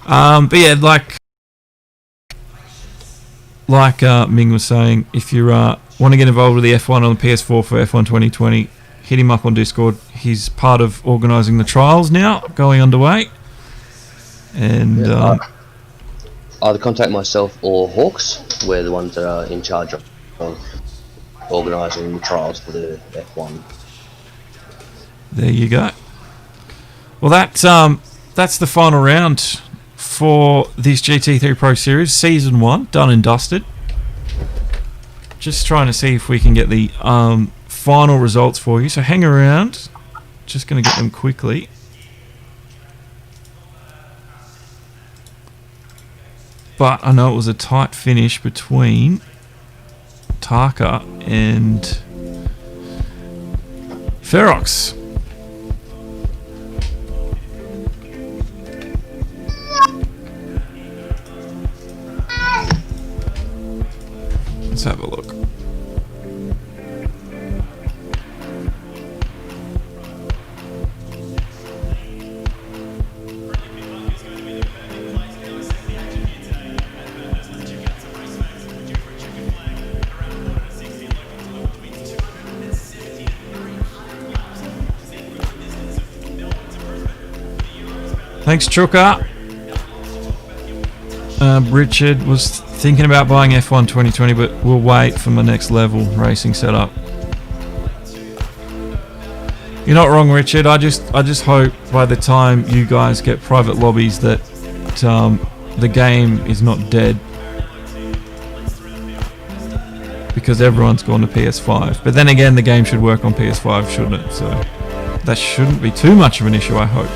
But yeah, like Ming was saying, if you want to get involved with the F1 on the PS4 for F1 2020, hit him up on Discord. He's part of organising the trials now, going underway. And either contact myself or Hawks. We're the ones that are in charge of organising the trials for the F1. There you go. Well, that's the final round for this GT3 Pro Series Season 1, done and dusted. Just trying to see if we can get the final results for you. So hang around. Just going to get them quickly. But I know it was a tight finish between Tarka and Ferox. Let's have a look. Thanks, Chuka. Richard was thinking about buying F1 2020, but we'll wait for my next level racing setup. You're not wrong, Richard. I just hope by the time you guys get private lobbies that the game is not dead, because everyone's gone to PS5. But then again, the game should work on PS5, shouldn't it? So that shouldn't be too much of an issue, I hope.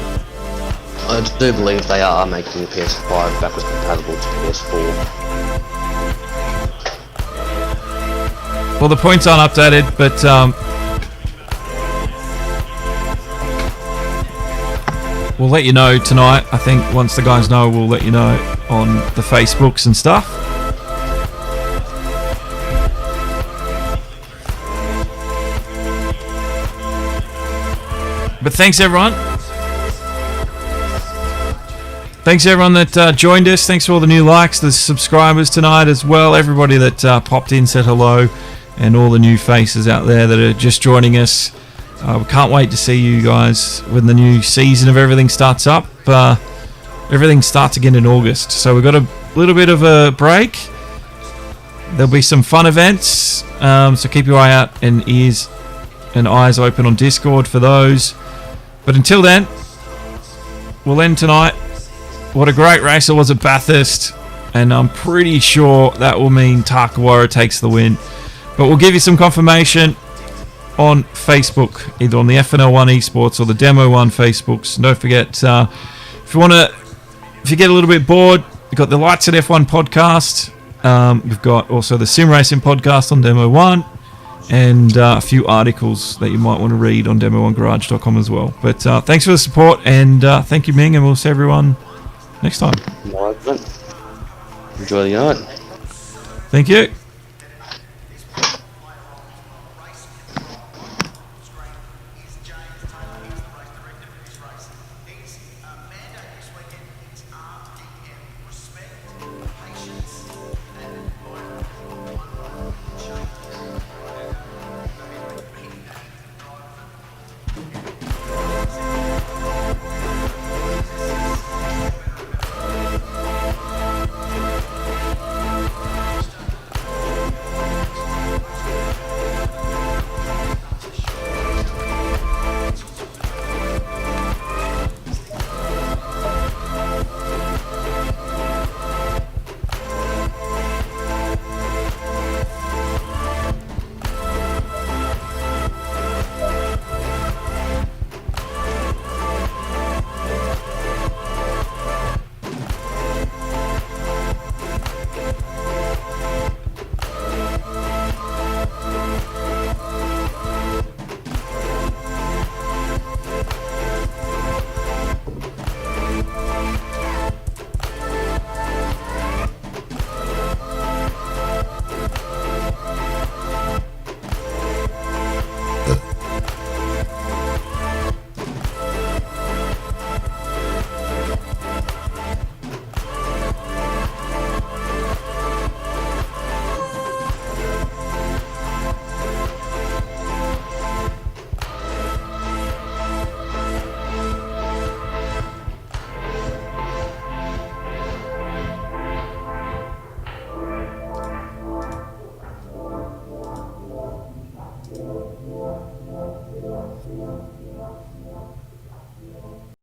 I do believe they are making the PS5 backwards compatible to PS4. Well, the points aren't updated, but we'll let you know tonight. I think once the guys know, we'll let you know on the Facebooks and stuff. But thanks, everyone. Thanks everyone that joined us. Thanks for all the new likes, the subscribers tonight as well. Everybody that popped in, said hello, and all the new faces out there that are just joining us. We can't wait to see you guys when the new season of everything starts up. Everything starts again in August, so we've got a little bit of a break. There'll be some fun events, so keep your eye out and ears and eyes open on Discord for those. But until then, we'll end tonight. What a great race it was at Bathurst, and I'm pretty sure that will mean Tarkawarra takes the win. But we'll give you some confirmation on Facebook, either on the FNL1 eSports or the Demo 1 Facebooks. And don't forget, if you get a little bit bored, We've got the Lights at F1 podcast. We've got also the Simracing podcast on Demo 1. And a few articles that you might want to read on demo1garage.com as well. But thanks for the support, and thank you, Ming, and we'll see everyone next time. Enjoy the night. Thank you.